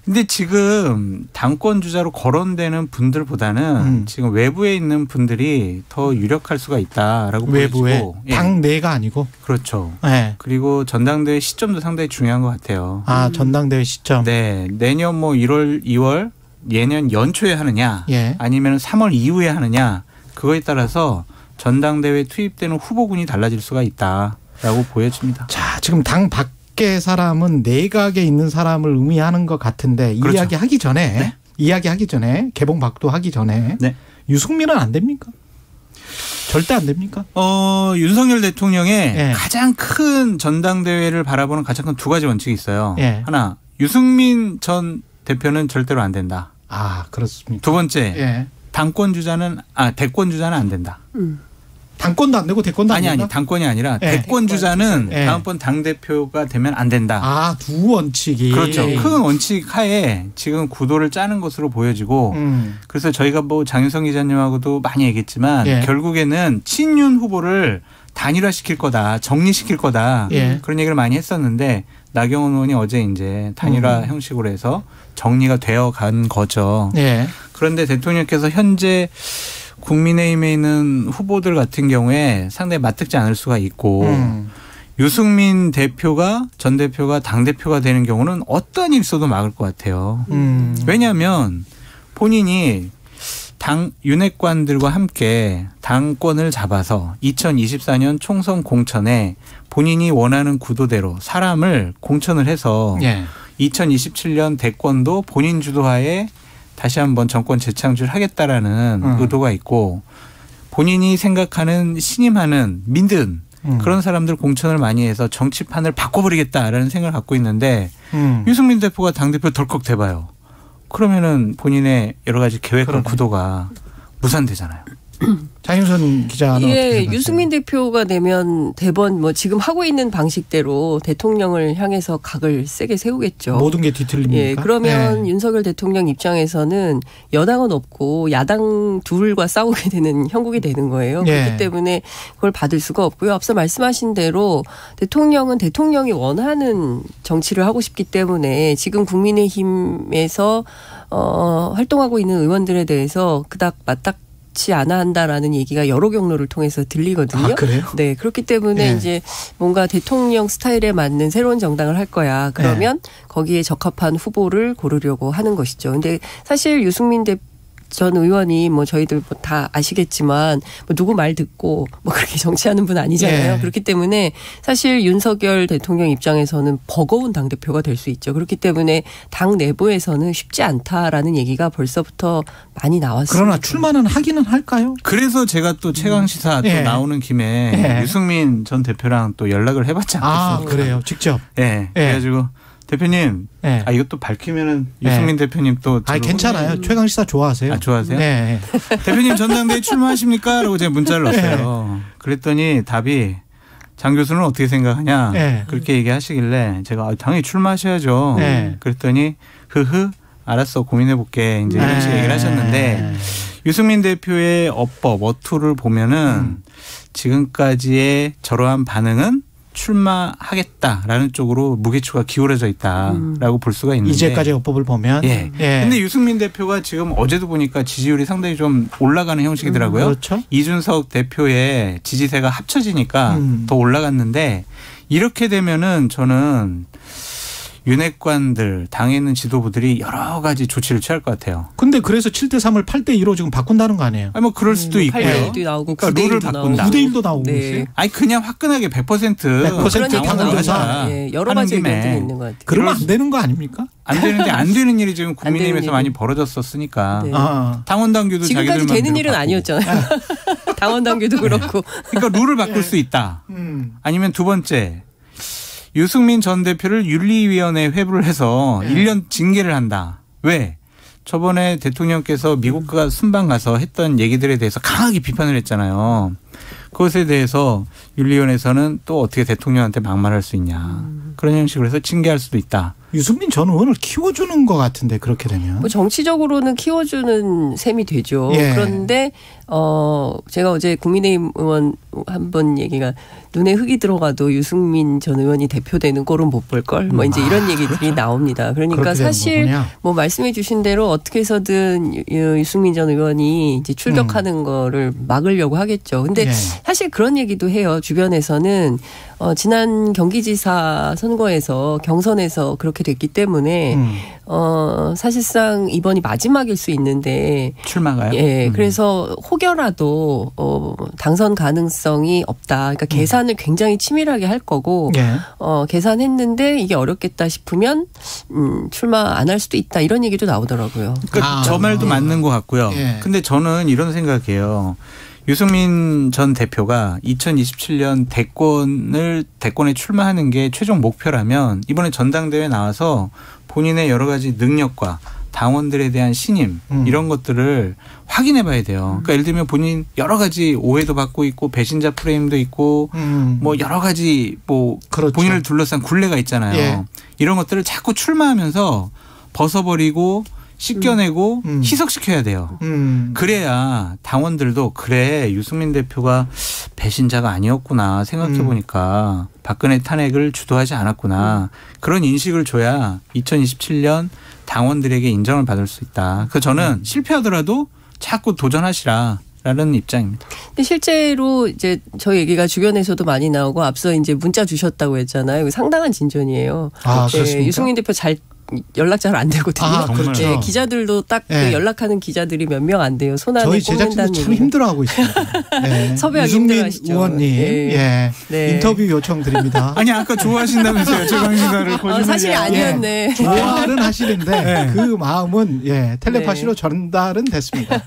근데 지금 당권 주자로 거론되는 분들보다는 지금 외부에 있는 분들이 더 유력할 수가 있다라고 외부에 보여지고. 당내가 아니고. 그렇죠. 그리고 전당대회 시점도 상당히 중요한 것 같아요. 전당대회 시점. 내년 1월, 2월 예년 연초에 하느냐 예. 아니면 3월 이후에 하느냐 그거에 따라서 전당대회에 투입되는 후보군이 달라질 수가 있다라고 보여집니다. 자, 지금 당 밖의 사람은 내각에 있는 사람을 의미하는 것 같은데 그렇죠. 이야기하기 전에 개봉박도 하기 전에 네. 유승민은 안 됩니까? 절대 안 됩니까? 윤석열 대통령의 예. 가장 큰 전당대회를 바라보는 가장 큰 두 가지 원칙이 있어요. 예. 하나, 유승민 전 대표는 절대로 안 된다. 아, 그렇습니다. 두 번째, 예. 대권 주자는 안 된다. 당권도 안 되고 대권도 안 된다? 아니 당권이 아니라 예. 대권 주자는 예. 다음번 당대표가 되면 안 된다. 아, 두 원칙이. 그렇죠. 큰 원칙 하에 지금 구도를 짜는 것으로 보여지고 그래서 저희가 뭐 장윤성 기자님하고도 많이 얘기했지만 예. 결국에는 친윤 후보를 단일화시킬 거다. 정리시킬 거다. 예. 그런 얘기를 많이 했었는데 나경원 의원이 어제 이제 단일화 형식으로 해서 정리가 되어 간 거죠. 예. 그런데 대통령께서 현재 국민의힘에 있는 후보들 같은 경우에 상당히 맞듣지 않을 수가 있고 유승민 대표가 전 대표가 당대표가 되는 경우는 어떠한 일 있어도 막을 것 같아요. 왜냐하면 본인이 당 윤핵관들과 함께 당권을 잡아서 2024년 총선 공천에 본인이 원하는 구도대로 사람을 공천을 해서 예. 2027년 대권도 본인 주도하에 다시 한번 정권 재창출을 하겠다라는 의도가 있고 본인이 생각하는 신임하는 믿는 그런 사람들 공천을 많이 해서 정치판을 바꿔버리겠다라는 생각을 갖고 있는데 유승민 대표가 당대표 덜컥 돼봐요. 그러면은 본인의 여러 가지 계획과 구도가 무산되잖아요. 장윤선 기자는 어떻게 생각하세요? 유승민 대표가 되면 대번 뭐 지금 하고 있는 방식대로 대통령을 향해서 각을 세게 세우겠죠. 모든 게 뒤틀립니까? 예, 그러면 윤석열 대통령 입장에서는 여당은 없고 야당 둘과 싸우게 되는 형국이 되는 거예요. 예. 그렇기 때문에 그걸 받을 수가 없고요. 앞서 말씀하신 대로 대통령은 대통령이 원하는 정치를 하고 싶기 때문에 지금 국민의힘에서 활동하고 있는 의원들에 대해서 그닥 맞닥치 않아 한다라는 얘기가 여러 경로를 통해서 들리거든요. 아, 그래요? 네, 그렇기 때문에 네. 이제 뭔가 대통령 스타일에 맞는 새로운 정당을 할 거야. 그러면 거기에 적합한 후보를 고르려고 하는 것이죠. 근데 사실 유승민 전 의원이 뭐 저희들 뭐 다 아시겠지만 뭐 누구 말 듣고 뭐 그렇게 정치하는 분 아니잖아요. 예. 그렇기 때문에 사실 윤석열 대통령 입장에서는 버거운 당대표가 될 수 있죠. 그렇기 때문에 당 내부에서는 쉽지 않다라는 얘기가 벌써부터 많이 나왔습니다. 그러나 출마는 하기는 할까요? 그래서 제가 또 최강시사 또 예. 나오는 김에 예. 유승민 전 대표랑 또 연락을 해봤지 않겠습니까? 아, 그래요. 직접. 네. 그래가지고 대표님, 네. 이것도 밝히면은 유승민 대표님 또. 괜찮아요. 최강시사 좋아하세요. 좋아하세요? 네. 대표님 전당대회 출마하십니까? 라고 제가 문자를 넣었어요. 그랬더니 답이 장 교수는 어떻게 생각하냐? 네. 그렇게 얘기하시길래 제가 당연히 출마하셔야죠. 네. 그랬더니 알았어 고민해볼게. 이제 이런 식의 얘기를 하셨는데 유승민 대표의 어법, 어투를 보면은 지금까지의 저러한 반응은 출마하겠다라는 쪽으로 무게추가 기울어져 있다라고 볼 수가 있는데 이제까지 어법을 보면 예. 근데 유승민 대표가 지금 어제도 보니까 지지율이 상당히 좀 올라가는 형식이더라고요. 그렇죠. 이준석 대표의 지지세가 합쳐지니까 더 올라갔는데 이렇게 되면은 저는 윤핵관들 당에 있는 지도부들이 여러 가지 조치를 취할 것 같아요. 근데 그래서 7대3을 8대2로 지금 바꾼다는 거 아니에요? 뭐 그럴 수도 있고요. 8대1도 나오고 그러니까 룰을 9대1도 바꾼다. 9대1도 나오고 있어요? 아니 그냥 화끈하게 100% 당원조사. 여러 가지 의견들이 있는 것 같아요. 그러면 안 되는 거 아닙니까? 안 되는데 안 되는 일이 지금 국민의힘에서 많이 벌어졌었으니까 당원 당규도 지금까지 되는 일은 아니었잖아요. 당원 당규도 그렇고. 그러니까 룰을 바꿀 수 있다. 아니면 두 번째 유승민 전 대표를 윤리위원회에 회부를 해서 1년 징계를 한다. 왜? 저번에 대통령께서 미국과 순방 가서 했던 얘기들에 대해서 강하게 비판을 했잖아요. 그것에 대해서 윤리위원회에서는 또 어떻게 대통령한테 막말할 수 있냐. 그런 형식으로 해서 징계할 수도 있다. 유승민 전 의원을 키워주는 것 같은데 그렇게 되면. 뭐 정치적으로는 키워주는 셈이 되죠. 예. 그런데 제가 어제 국민의힘 의원 한 번 얘기가 눈에 흙이 들어가도 유승민 전 의원이 대표되는 꼴은 못 볼 걸. 뭐 이제 이런 얘기들이 그렇죠. 나옵니다. 그러니까 사실 뭐 말씀해 주신 대로 어떻게 해서든 유승민 전 의원이 이제 출격하는 거를 막으려고 하겠죠. 근데 사실 그런 얘기도 해요. 주변에서는 지난 경기지사 선거에서 경선에서 그렇게 됐기 때문에 사실상 이번이 마지막일 수 있는데 출마가요? 예, 그래서 혹여라도 당선 가능성이 없다. 그러니까 계산을 굉장히 치밀하게 할 거고 계산했는데 이게 어렵겠다 싶으면 출마 안 할 수도 있다. 이런 얘기도 나오더라고요. 그러니까 저 말도 맞는 것 같고요. 근데 저는 이런 생각이에요. 유승민 전 대표가 2027년 대권에 출마하는 게 최종 목표라면 이번에 전당대회에 나와서 본인의 여러 가지 능력과 당원들에 대한 신임 이런 것들을 확인해 봐야 돼요. 그러니까 예를 들면 본인 여러 가지 오해도 받고 있고 배신자 프레임도 있고 뭐 여러 가지 뭐 그렇죠. 본인을 둘러싼 굴레가 있잖아요. 이런 것들을 자꾸 출마하면서 벗어버리고 씻겨내고 희석시켜야 돼요. 그래야 당원들도 그래 유승민 대표가 배신자가 아니었구나 생각해보니까 박근혜 탄핵을 주도하지 않았구나. 그런 인식을 줘야 2027년 당원들에게 인정을 받을 수 있다. 그래서 저는 실패하더라도 자꾸 도전하시라라는 입장입니다. 근데 실제로 이제 저 얘기가 주변에서도 많이 나오고 앞서 이제 문자 주셨다고 했잖아요. 상당한 진전이에요. 그렇습니까? 유승민 대표 연락 잘 안 되거든요. 그렇죠. 네, 기자들도 딱 그 연락하는 기자들이 몇 명 안 돼요. 손 안에 저희 제작진도 참 힘들어하고 있습니다. 네. 섭외하기 힘들어하시죠. 의원님 인터뷰 요청드립니다. 아니 아까 좋아하신다면서요. 최강시사를 사실이 아니었네. 좋아는 하시는데 그 마음은 텔레파시로 전달은 됐습니다.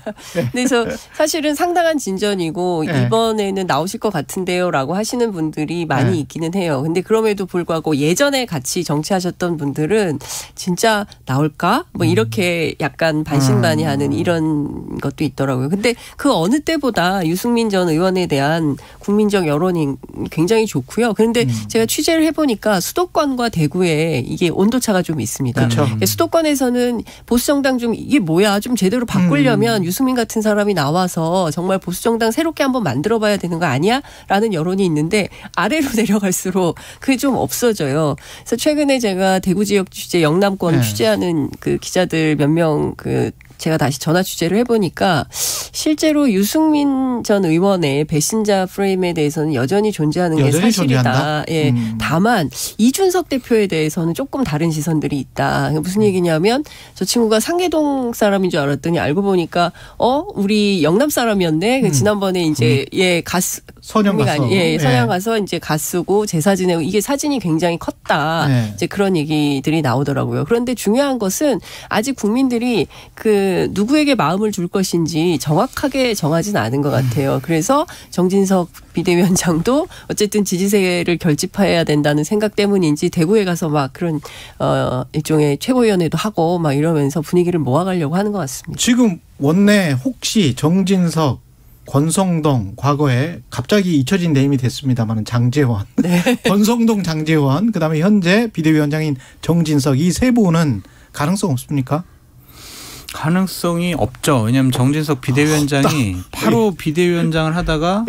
그래서 사실은 상당한 진전이고 이번에는 나오실 것 같은데요라고 하시는 분들이 많이 있기는 해요. 근데 그럼에도 불구하고 예전에 같이 정치하셨던 분들은 진짜 나올까? 뭐 이렇게 약간 반신반의하는 이런 것도 있더라고요. 근데 그 어느 때보다 유승민 전 의원에 대한 국민적 여론이 굉장히 좋고요. 그런데 제가 취재를 해보니까 수도권과 대구에 이게 온도차가 좀 있습니다. 그렇죠. 수도권에서는 보수정당 좀 이게 뭐야 좀 제대로 바꾸려면 유승민 같은 사람이 나와서 정말 보수정당 새롭게 한번 만들어봐야 되는 거 아니야? 라는 여론이 있는데 아래로 내려갈수록 그게 좀 없어져요. 그래서 최근에 제가 대구 지역 취재 영남권 취재하는 그 기자들 몇 명 제가 다시 전화 취재를 해보니까 실제로 유승민 전 의원의 배신자 프레임에 대해서는 여전히 존재하는 게 사실이다. 다만 이준석 대표에 대해서는 조금 다른 시선들이 있다. 무슨 얘기냐면 저 친구가 상계동 사람인 줄 알았더니 알고 보니까 우리 영남 사람이었네. 지난번에 이제 가수 선양 가서 선양 가서 이제 가수고 제사 지내고 이게 사진이 굉장히 컸다. 이제 그런 얘기들이 나오더라고요. 그런데 중요한 것은 아직 국민들이 누구에게 마음을 줄 것인지 정확하게 정하지는 않은 것 같아요. 그래서 정진석 비대위원장도 어쨌든 지지세를 결집해야 된다는 생각 때문인지 대구에 가서 막 그런 일종의 최고위원회도 하고 막 이러면서 분위기를 모아가려고 하는 것 같습니다. 지금 원내 혹시 정진석 권성동 과거에 갑자기 잊혀진 네임이 됐습니다만 장제원, 권성동 장제원 그다음에 현재 비대위원장인 정진석 이 세 분은 가능성 없습니까? 가능성이 없죠. 왜냐하면 정진석 비대위원장이 바로 비대위원장을 하다가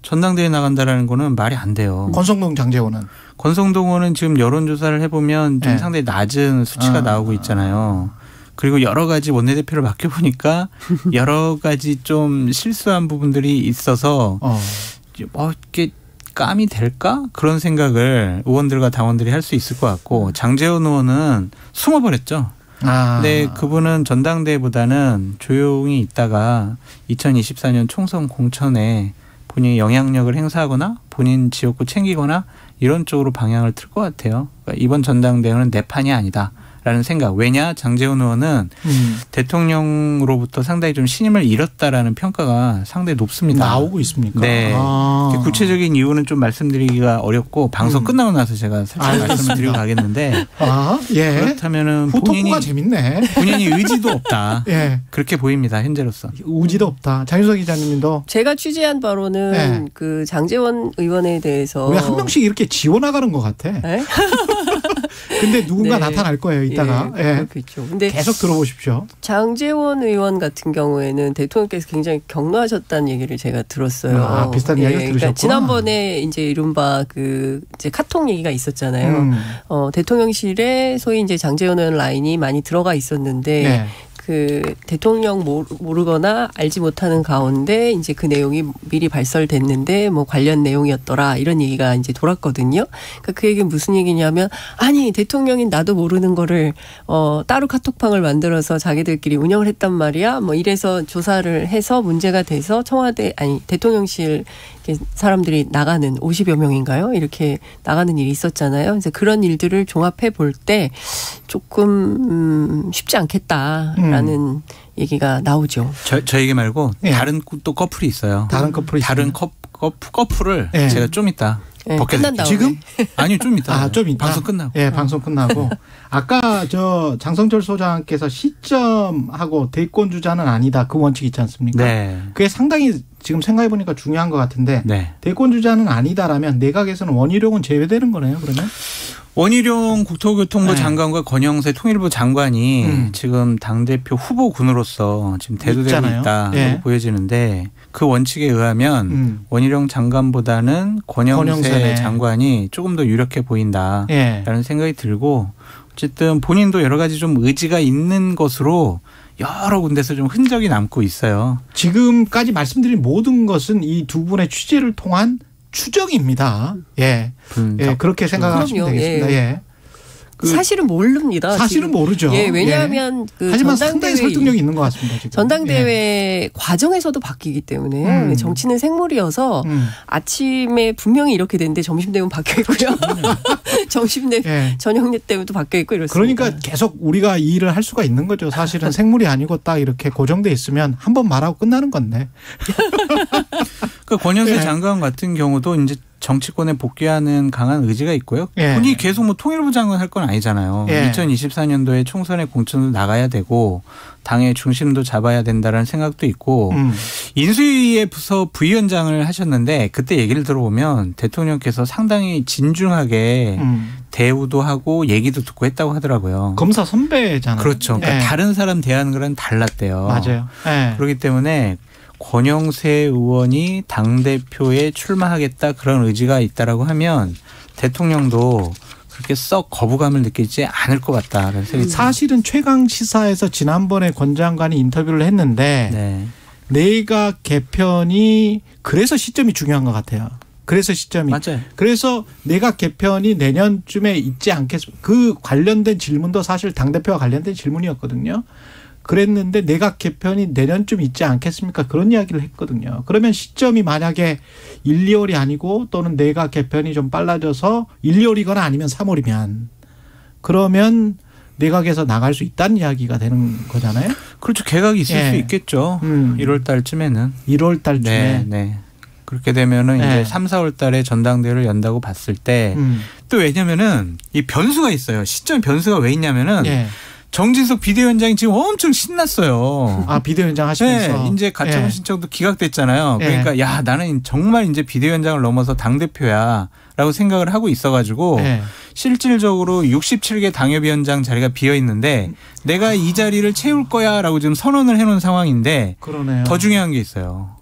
전당대회 나간다라는 거는 말이 안 돼요. 권성동 장제원은? 권성동은 지금 여론조사를 해보면 좀 상당히 낮은 수치가 나오고 있잖아요. 그리고 여러 가지 원내대표를 맡겨보니까 여러 가지 좀 실수한 부분들이 있어서 이게 감이 될까? 그런 생각을 의원들과 당원들이 할 수 있을 것 같고 장제원 의원은 숨어버렸죠. 근데 그분은 전당대회보다는 조용히 있다가 2024년 총선 공천에 본인이 영향력을 행사하거나 본인 지역구 챙기거나 이런 쪽으로 방향을 틀 것 같아요. 그러니까 이번 전당대회는 내 판이 아니다. 라는 생각. 왜냐? 장제원 의원은 대통령으로부터 상당히 좀 신임을 잃었다라는 평가가 상당히 높습니다. 나오고 있습니까? 네. 구체적인 이유는 좀 말씀드리기가 어렵고 방송 끝나고 나서 제가 살짝 말씀을 드리고 가겠는데 그렇다면은 후토크가 재밌네. 본인이 의지도 없다. 그렇게 보입니다. 현재로서. 의지도 없다. 장윤석 기자님도. 제가 취재한 바로는 그 장제원 의원에 대해서 왜 한 명씩 이렇게 지워나가는 것 같아? 근데 누군가 나타날 거예요, 이따가. 그렇겠죠. 근데 계속 들어보십시오. 장제원 의원 같은 경우에는 대통령께서 굉장히 격노하셨다는 얘기를 제가 들었어요. 비슷한 이야기를 들으셨구나. 그러니까 지난번에 이제 이른바 이제 카톡 얘기가 있었잖아요. 대통령실에 소위 이제 장제원 의원 라인이 많이 들어가 있었는데 그 대통령 모르거나 알지 못하는 가운데 이제 그 내용이 미리 발설됐는데 뭐 관련 내용이었더라 이런 얘기가 이제 돌았거든요. 그러니까 그 얘기는 무슨 얘기냐면 아니 대통령인 나도 모르는 거를 따로 카톡방을 만들어서 자기들끼리 운영을 했단 말이야. 뭐 이래서 조사를 해서 문제가 돼서 대통령실 사람들이 나가는 50여 명인가요? 이렇게 나가는 일이 있었잖아요. 그래서 그런 일들을 종합해 볼 때 조금 쉽지 않겠다라는 얘기가 나오죠. 저 얘기 말고 다른 또 커플이 있어요. 다른 커플을 제가 좀 이따 끝난 다음에. 지금? 아니요, 좀 이따. 좀 이따. 방송 끝나고. 방송 끝나고. 아까 장성철 소장께서 시점하고 대권 주자는 아니다. 그 원칙 있지 않습니까? 네. 그게 상당히 지금 생각해 보니까 중요한 것 같은데 대권 주자는 아니다라면 내각에서는 원희룡은 제외되는 거네요, 그러면? 원희룡 국토교통부 장관과 권영세 통일부 장관이 지금 당대표 후보군으로서 지금 대두되고 있다 보여지는데 그 원칙에 의하면 원희룡 장관보다는 권영세 장관이 조금 더 유력해 보인다라는 생각이 들고 어쨌든 본인도 여러 가지 좀 의지가 있는 것으로 여러 군데서 좀 흔적이 남고 있어요. 지금까지 말씀드린 모든 것은 이 두 분의 취재를 통한 추정입니다. 그렇게 생각하시면 되겠습니다. 사실은 모릅니다. 사실은 모르죠. 왜냐하면 하지만 상당히 설득력이 있는 것 같습니다. 지금. 전당대회 과정에서도 바뀌기 때문에 정치는 생물이어서 아침에 분명히 이렇게 되는데 점심 되면 바뀌어 있고요. 점심 되면 저녁 되면 또 바뀌어 있고 이렇습니다. 그러니까 계속 우리가 이 일을 할 수가 있는 거죠. 사실은 생물이 아니고 딱 이렇게 고정돼 있으면 한 번 말하고 끝나는 건데. 그 권영세 장관 같은 경우도 이제 정치권에 복귀하는 강한 의지가 있고요. 본인이 계속 뭐 통일부 장관 할 건 아니잖아요. 2024년도에 총선에 공천도 나가야 되고 당의 중심도 잡아야 된다는 생각도 있고 인수위에서 부위원장을 하셨는데 그때 얘기를 들어보면 대통령께서 상당히 진중하게 대우도 하고 얘기도 듣고 했다고 하더라고요. 검사 선배잖아요. 그렇죠. 그러니까 다른 사람 대하는 거랑 달랐대요. 맞아요. 그렇기 때문에 권영세 의원이 당대표에 출마하겠다 그런 의지가 있다라고 하면 대통령도 그렇게 썩 거부감을 느끼지 않을 것 같다라는 생각이 사실은 최강시사에서 지난번에 권 장관이 인터뷰를 했는데 내각 개편이 그래서 시점이 중요한 것 같아요. 그래서 시점이. 맞아요. 그래서 내각 개편이 내년쯤에 있지 않겠습니까? 그 관련된 질문도 사실 당대표와 관련된 질문이었거든요. 그랬는데 내각 개편이 내년쯤 있지 않겠습니까? 그런 이야기를 했거든요. 그러면 시점이 만약에 1, 2월이 아니고 또는 내각 개편이 좀 빨라져서 1, 2월이거나 아니면 3월이면 그러면 내각에서 나갈 수 있다는 이야기가 되는 거잖아요. 그렇죠. 개각이 있을 수 있겠죠. 1월 달쯤에는. 1월 달쯤에. 네. 그렇게 되면은 이제 3, 4월 달에 전당대회를 연다고 봤을 때 또 왜냐면은 이 변수가 있어요. 시점 변수가 왜 있냐면은 정진석 비대위원장이 지금 엄청 신났어요. 비대위원장 하시면서. 이제 가처분 신청도 기각됐잖아요. 그러니까 야 나는 정말 이제 비대위원장을 넘어서 당대표야라고 생각을 하고 있어가지고 실질적으로 67개 당협위원장 자리가 비어 있는데 내가 이 자리를 채울 거야라고 지금 선언을 해놓은 상황인데 그러네요. 더 중요한 게 있어요.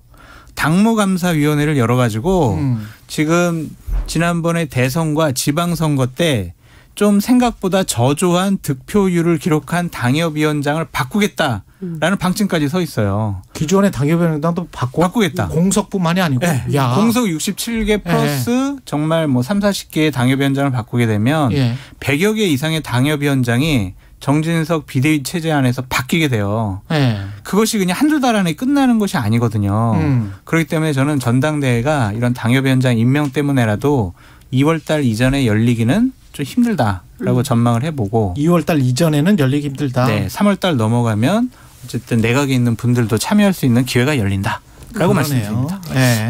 당무감사위원회를 열어가지고 지금 지난번에 대선과 지방선거 때 좀 생각보다 저조한 득표율을 기록한 당협위원장을 바꾸겠다라는 방침까지 서 있어요. 기존의 당협위원장도 바꾸겠다. 공석뿐만이 아니고. 공석 67개 플러스 정말 뭐 3, 40개의 당협위원장을 바꾸게 되면 100여 개 이상의 당협위원장이 정진석 비대위 체제 안에서 바뀌게 돼요. 그것이 그냥 한두 달 안에 끝나는 것이 아니거든요. 그렇기 때문에 저는 전당대회가 이런 당협위원장 임명 때문에라도 2월 달 이전에 열리기는 좀 힘들다라고 전망을 해보고 2월 달 이전에는 열리기 힘들다. 네, 3월 달 넘어가면 어쨌든 내각에 있는 분들도 참여할 수 있는 기회가 열린다라고 말씀드립니다.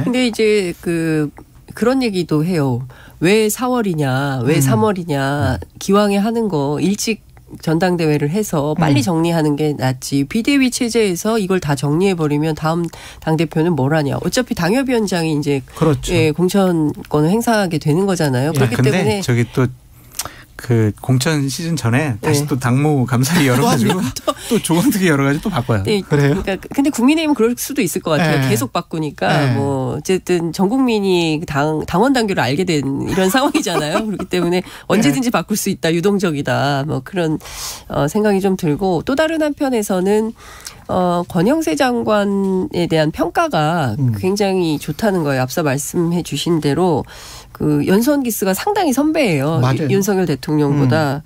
근데 이제 그런 얘기도 해요. 왜 4월이냐, 왜 3월이냐, 기왕에 하는 거 일찍 전당대회를 해서 빨리 정리하는 게 낫지. 비대위 체제에서 이걸 다 정리해버리면 다음 당대표는 뭘 하냐. 어차피 당협위원장이 이제 공천권을 행사하게 되는 거잖아요. 그렇기 근데 때문에 저기 또 그 공천 시즌 전에 다시 또 당무 감사위 열어가지고 또 조건특위 여러 가지 또 바꿔요. 네, 그래요? 그러니까 근데 국민의힘은 그럴 수도 있을 것 같아요. 네. 계속 바꾸니까 네. 뭐 어쨌든 전 국민이 당원 당규를 알게 된 이런 상황이잖아요. 그렇기 때문에 언제든지 바꿀 수 있다, 유동적이다, 뭐 그런 생각이 좀 들고 또 다른 한편에서는. 권영세 장관에 대한 평가가 굉장히 좋다는 거예요. 앞서 말씀해 주신 대로 그 연수원 기수가 상당히 선배예요. 맞아요. 윤석열 대통령보다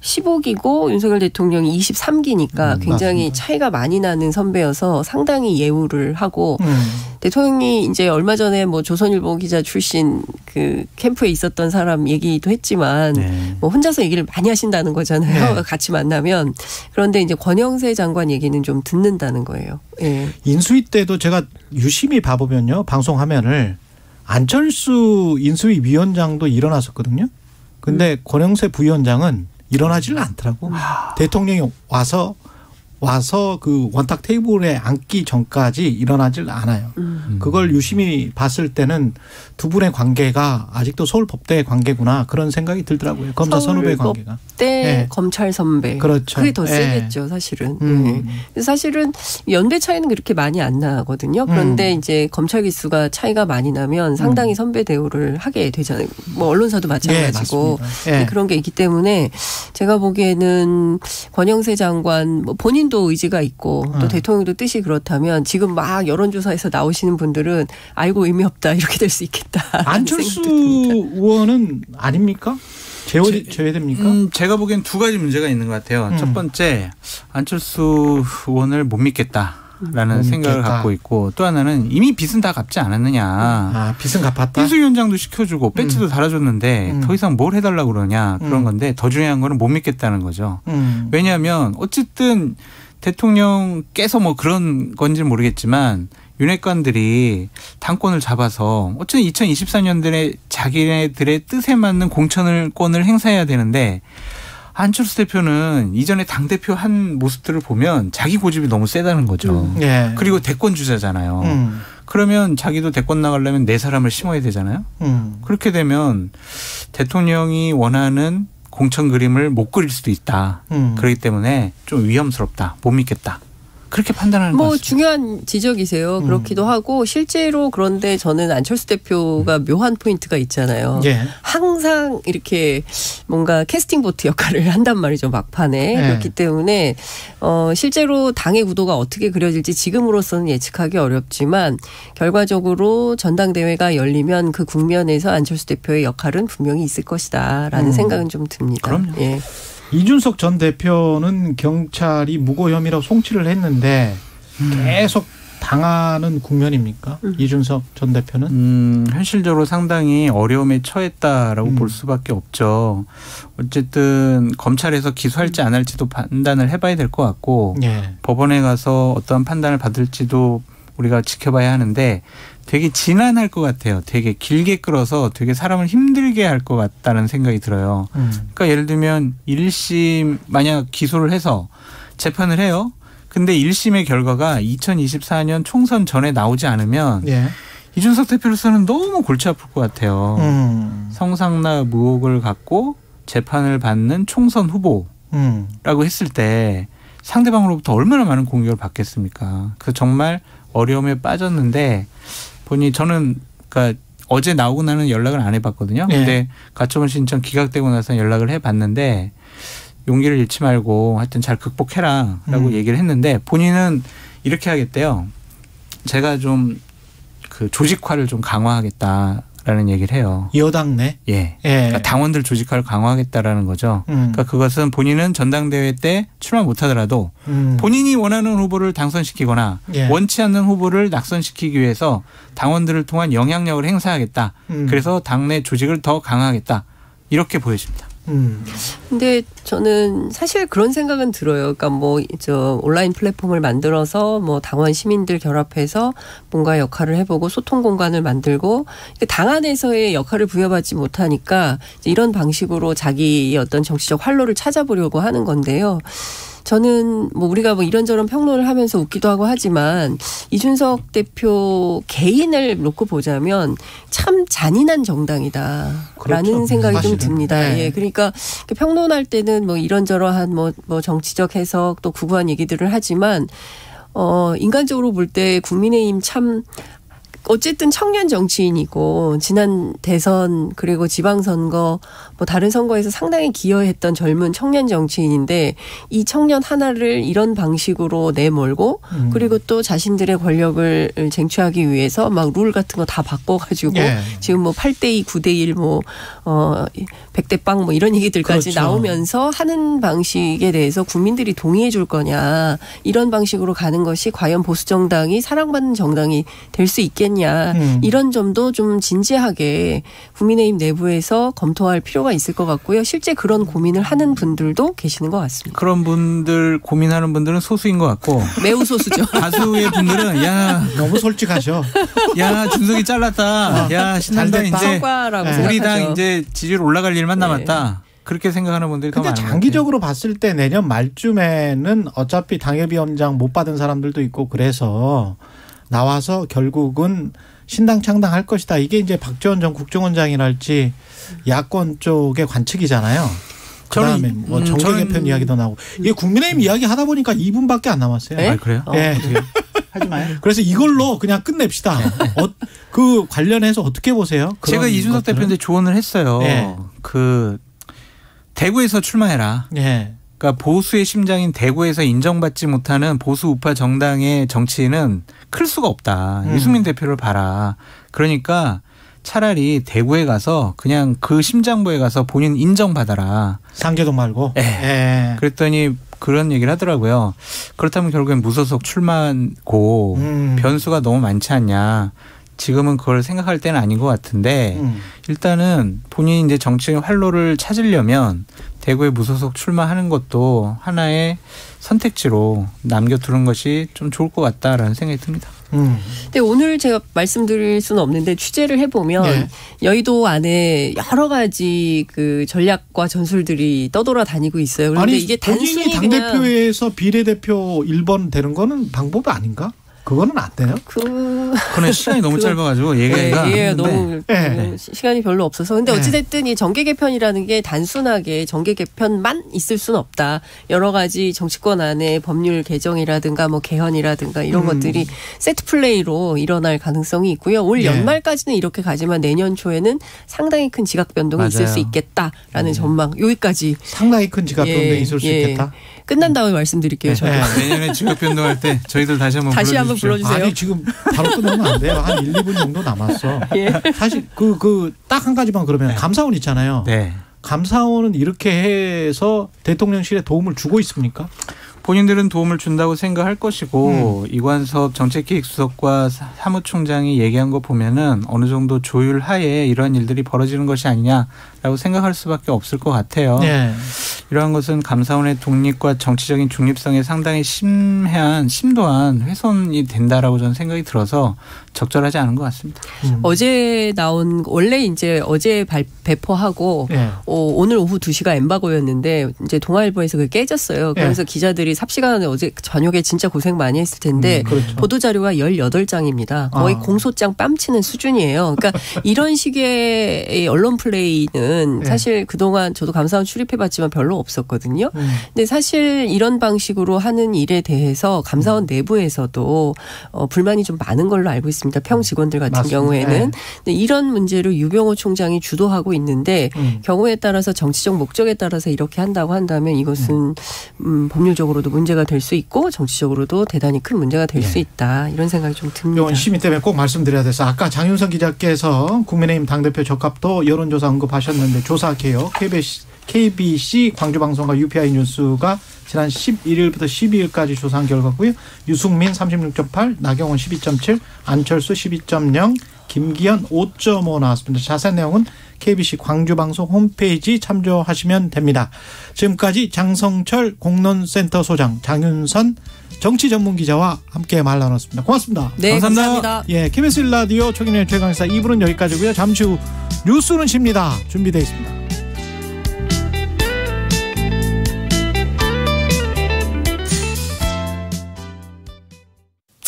15기고 윤석열 대통령이 23기니까 굉장히 맞습니다. 차이가 많이 나는 선배여서 상당히 예우를 하고 대통령이 이제 얼마 전에 뭐 조선일보 기자 출신 그 캠프에 있었던 사람 얘기도 했지만 뭐 혼자서 얘기를 많이 하신다는 거잖아요. 네. 같이 만나면. 그런데 이제 권영세 장관 얘기는 좀 듣는다는 거예요. 예. 인수위 때도 제가 유심히 봐보면요. 방송 화면을 안철수 인수위 위원장도 일어났었거든요. 근데 권영세 부위원장은 일어나지를 않더라고. 대통령이 와서 그 원탁 테이블에 앉기 전까지 일어나질 않아요. 그걸 유심히 봤을 때는 두 분의 관계가 아직도 서울법대의 관계구나 그런 생각이 들더라고요. 검사 선후배 관계가. 때 네. 검찰 선배. 그렇죠. 그게 더 네. 세겠죠, 사실은. 사실은 연배 차이는 그렇게 많이 안 나거든요. 그런데 이제 검찰 기수가 차이가 많이 나면 상당히 선배 대우를 하게 되잖아요. 뭐 언론사도 마찬가지고 네, 그런 게 있기 때문에 제가 보기에는 권영세 장관 뭐 본인도 의지가 있고 또 대통령도 뜻이 그렇다면 지금 막 여론조사에서 나오시는 분들은 아이고 의미 없다 이렇게 될 수 있겠다. 안철수 의원은 아닙니까? 제외됩니까? 제가 보기엔 두 가지 문제가 있는 것 같아요. 첫 번째, 안철수 의원을 못 믿겠다라는 생각을 갖고 있고 또 하나는 이미 빚은 다 갚지 않았느냐. 빚은 갚았다. 인수위원장도 시켜주고 배지도 달아줬는데 더 이상 뭘 해달라고 그러냐 그런 건데 더 중요한 거는 못 믿겠다는 거죠. 왜냐하면 어쨌든 대통령께서 뭐 그런 건지 모르겠지만 윤핵관들이 당권을 잡아서 어쨌든 2024년들에 자기네들의 뜻에 맞는 공천권을 행사해야 되는데 안철수 대표는 이전에 당대표 한 모습들을 보면 자기 고집이 너무 세다는 거죠. 그리고 대권 주자잖아요. 그러면 자기도 대권 나가려면 네 사람을 심어야 되잖아요. 그렇게 되면 대통령이 원하는 공천 그림을 못 그릴 수도 있다. 그렇기 때문에 좀 위험스럽다. 못 믿겠다. 그렇게 판단하는 것 같습니다. 중요한 지적이세요. 그렇기도 하고 실제로 그런데 저는 안철수 대표가 묘한 포인트가 있잖아요. 항상 이렇게 뭔가 캐스팅 보트 역할을 한단 말이죠. 막판에. 그렇기 때문에 실제로 당의 구도가 어떻게 그려질지 지금으로서는 예측하기 어렵지만 결과적으로 전당대회가 열리면 그 국면에서 안철수 대표의 역할은 분명히 있을 것이다라는 생각은 좀 듭니다. 그럼요. 예. 이준석 전 대표는 경찰이 무고 혐의로 송치를 했는데 계속 당하는 국면입니까? 이준석 전 대표는? 현실적으로 상당히 어려움에 처했다라고 볼 수밖에 없죠. 어쨌든 검찰에서 기소할지 안 할지도 판단을 해봐야 될 것 같고 법원에 가서 어떠한 판단을 받을지도 우리가 지켜봐야 하는데 되게 지난할 것 같아요. 되게 길게 끌어서 되게 사람을 힘들게 할 것 같다는 생각이 들어요. 그러니까 예를 들면 1심 만약 기소를 해서 재판을 해요. 근데 1심의 결과가 2024년 총선 전에 나오지 않으면 이준석 대표로서는 너무 골치 아플 것 같아요. 성상납 의혹을 갖고 재판을 받는 총선 후보라고 했을 때 상대방으로부터 얼마나 많은 공격을 받겠습니까? 그래서 정말 어려움에 빠졌는데 저는 그러니까 어제 나오고 나는 연락을 안 해봤거든요. 근데 가처분 신청 기각되고 나서 연락을 해봤는데 용기를 잃지 말고 하여튼 잘 극복해라라고 얘기를 했는데 본인은 이렇게 하겠대요. 제가 좀 그 조직화를 좀 강화하겠다라는 얘기를 해요. 여당 내? 그러니까 당원들 조직화를 강화하겠다라는 거죠. 그러니까 그것은 본인은 전당대회 때 출마 못하더라도 본인이 원하는 후보를 당선시키거나 원치 않는 후보를 낙선시키기 위해서 당원들을 통한 영향력을 행사하겠다. 그래서 당내 조직을 더 강화하겠다. 이렇게 보여집니다. 근데 저는 사실 그런 생각은 들어요. 그러니까 온라인 플랫폼을 만들어서 당원 시민들 결합해서 뭔가 역할을 해보고 소통 공간을 만들고 당 안에서의 역할을 부여받지 못하니까 이런 방식으로 자기의 어떤 정치적 활로를 찾아보려고 하는 건데요. 저는 뭐 우리가 뭐 이런저런 평론을 하면서 웃기도 하고 하지만 이준석 대표 개인을 놓고 보자면 참 잔인한 정당이다라는 그렇죠. 생각이 사실은. 좀 듭니다. 네. 예, 그러니까 평론할 때는 뭐 이런저런한 뭐 정치적 해석 또 구구한 얘기들을 하지만 인간적으로 볼 때 국민의힘 참 어쨌든 청년 정치인이고 지난 대선 그리고 지방선거 뭐 다른 선거에서 상당히 기여했던 젊은 청년 정치인인데 이 청년 하나를 이런 방식으로 내몰고 그리고 또 자신들의 권력을 쟁취하기 위해서 막 룰 같은 거 다 바꿔가지고 예. 지금 뭐 8대2 9대1 뭐 100대 빵 뭐 이런 얘기들까지 그렇죠. 나오면서 하는 방식에 대해서 국민들이 동의해 줄 거냐 이런 방식으로 가는 것이 과연 보수 정당이 사랑받는 정당이 될 수 있겠냐 이런 점도 좀 진지하게 국민의힘 내부에서 검토할 필요가 있을 것 같고요. 실제 그런 고민을 하는 분들도 계시는 것 같습니다. 그런 분들 고민하는 분들은 소수인 것 같고 매우 소수죠. 다수의 분들은 야 너무 솔직하셔. 야 준석이 잘랐다. 야 신난다 이제 우리 당 이제 지지율 올라갈 일만 남았다. 그렇게 생각하는 분들이 더 많은 것 같아요. 근데 장기적으로 봤을 때 내년 말쯤에는 어차피 당협위원장 못 받은 사람들도 있고 그래서 나와서 결국은 신당 창당할 것이다. 이게 이제 박지원 전 국정원장이랄지 야권 쪽의 관측이잖아요. 그다음에 뭐 정계 개편 이야기도 나오고 이게 국민의힘 이야기 하다 보니까 2분밖에 안 남았어요. 네? 아, 그래요? 네. 하지 마요. 그래서 이걸로 그냥 끝냅시다. 그 관련해서 어떻게 보세요? 제가 이준석 대표한테 조언을 했어요. 네. 그 대구에서 출마해라. 네. 그러니까 보수의 심장인 대구에서 인정받지 못하는 보수 우파 정당의 정치인은 클 수가 없다. 유승민 대표를 봐라. 그러니까 차라리 대구에 가서 그냥 그 심장부에 가서 본인 인정받아라. 상계동 말고. 네. 그랬더니 그런 얘기를 하더라고요. 그렇다면 결국엔 무소속 출마고 변수가 너무 많지 않냐. 지금은 그걸 생각할 때는 아닌 것 같은데 일단은 본인이 이제 정치의 활로를 찾으려면 대구에 무소속 출마하는 것도 하나의 선택지로 남겨두는 것이 좀 좋을 것 같다라는 생각이 듭니다. 근데 오늘 제가 말씀드릴 수는 없는데 취재를 해보면 네. 여의도 안에 여러 가지 그 전략과 전술들이 떠돌아다니고 있어요. 그런데 아니, 이게 단순히 당대표에서 비례대표 1번 되는 방법이 아닌가? 그거는 안 돼요? 그거는 시간이 너무 짧아가지고 얘기가 너무 시간이 별로 없어서. 근데 어찌됐든 이 정계 개편이라는 게 단순하게 정계 개편만 있을 수는 없다. 여러 가지 정치권 안에 법률 개정이라든가 뭐 개헌이라든가 이런 것들이 세트 플레이로 일어날 가능성이 있고요. 올 연말까지는 이렇게 가지만 내년 초에는 상당히 큰 지각 변동이 있을 수 있겠다라는 전망. 여기까지. 상당히 큰 지각 변동이 있을 수 있겠다. 끝난 다음에 말씀드릴게요. 저도. 내년에 지각 변동할 때 저희들 다시 한번 불러주세요. 아니 지금 바로 끝나면 안 돼요. 한 1, 2분 정도 남았어. 사실 딱 한 가지만 그러면 감사원 있잖아요. 네. 감사원은 이렇게 해서 대통령실에 도움을 주고 있습니까? 본인들은 도움을 준다고 생각할 것이고 이관섭 정책기획수석과 사무총장이 얘기한 거 보면은 어느 정도 조율 하에 이런 일들이 벌어지는 것이 아니냐라고 생각할 수밖에 없을 것 같아요. 네. 이러한 것은 감사원의 독립과 정치적인 중립성에 상당히 심도한 훼손이 된다라고 저는 생각이 들어서 적절하지 않은 것 같습니다. 어제 나온 원래 이제 어제 배포하고 오늘 오후 2시가 엠바고였는데 이제 동아일보에서 그게 깨졌어요. 그래서 기자들이 삽시간에 어제 저녁에 진짜 고생 많이 했을 텐데 그렇죠. 보도자료가 18장입니다. 거의 공소장 뺨치는 수준이에요. 그러니까 이런 식의 언론 플레이는 사실 그동안 저도 감사원 출입해봤지만 별로 없었거든요. 근데 사실 이런 방식으로 하는 일에 대해서 감사원 내부에서도 불만이 좀 많은 걸로 알고 있습니다. 평 직원들 같은 맞습니다. 경우에는. 근데 이런 문제를 유병호 총장이 주도하고 있는데 경우에 따라서 정치적 목적에 따라서 이렇게 한다고 한다면 이것은 법률적으로도 문제가 될 수 있고 정치적으로도 대단히 큰 문제가 될 수 있다. 이런 생각이 좀 듭니다. 이건 시민 때문에 꼭 말씀드려야 돼서 아까 장윤선 기자께서 국민의힘 당대표 적합도 여론조사 언급하셨는데 조사 개요. KBC 광주방송과 UPI 뉴스가 지난 11일부터 12일까지 조사한 결과고요. 유승민 36.8, 나경원 12.7, 안철수 12.0, 김기현 5.5 나왔습니다. 자세한 내용은 KBC 광주방송 홈페이지 참조하시면 됩니다. 지금까지 장성철 공론센터 소장, 장윤선 정치전문기자와 함께 말 나눴습니다. 고맙습니다. 네, 감사합니다. KBS 1라디오 최경영의 최강시사 2부는 여기까지고요. 잠시 후 뉴스는 쉽니다. 준비되어 있습니다.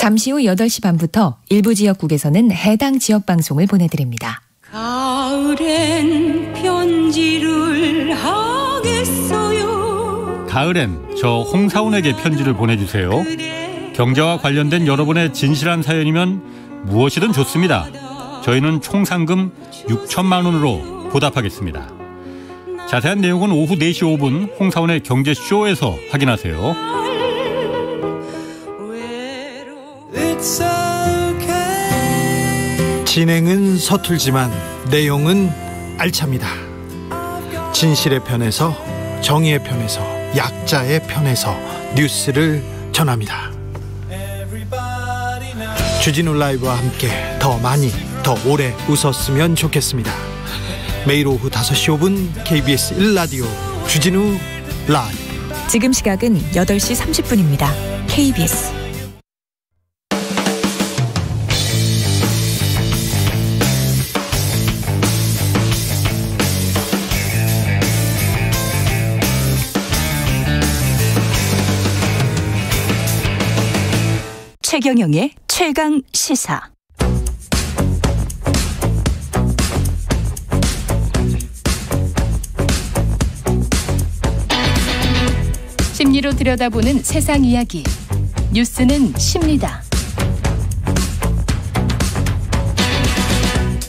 잠시 후 8시 반부터 일부 지역국에서는 해당 지역 방송을 보내드립니다. 가을엔 편지를 하겠어요. 가을엔 저 홍사운에게 편지를 보내주세요. 경제와 관련된 여러분의 진실한 사연이면 무엇이든 좋습니다. 저희는 총 상금 6천만 원으로 보답하겠습니다. 자세한 내용은 오후 4시 5분 홍사운의 경제쇼에서 확인하세요. 진행은 서툴지만 내용은 알찹니다. 진실의 편에서, 정의의 편에서, 약자의 편에서 뉴스를 전합니다. 주진우 라이브와 함께 더 많이, 더 오래 웃었으면 좋겠습니다. 매일 오후 5시 5분 KBS 1라디오 주진우 라이브. 지금 시각은 8시 30분입니다. KBS 최경영의 최강 시사. 심리로 들여다보는 세상 이야기. 뉴스는 십니다.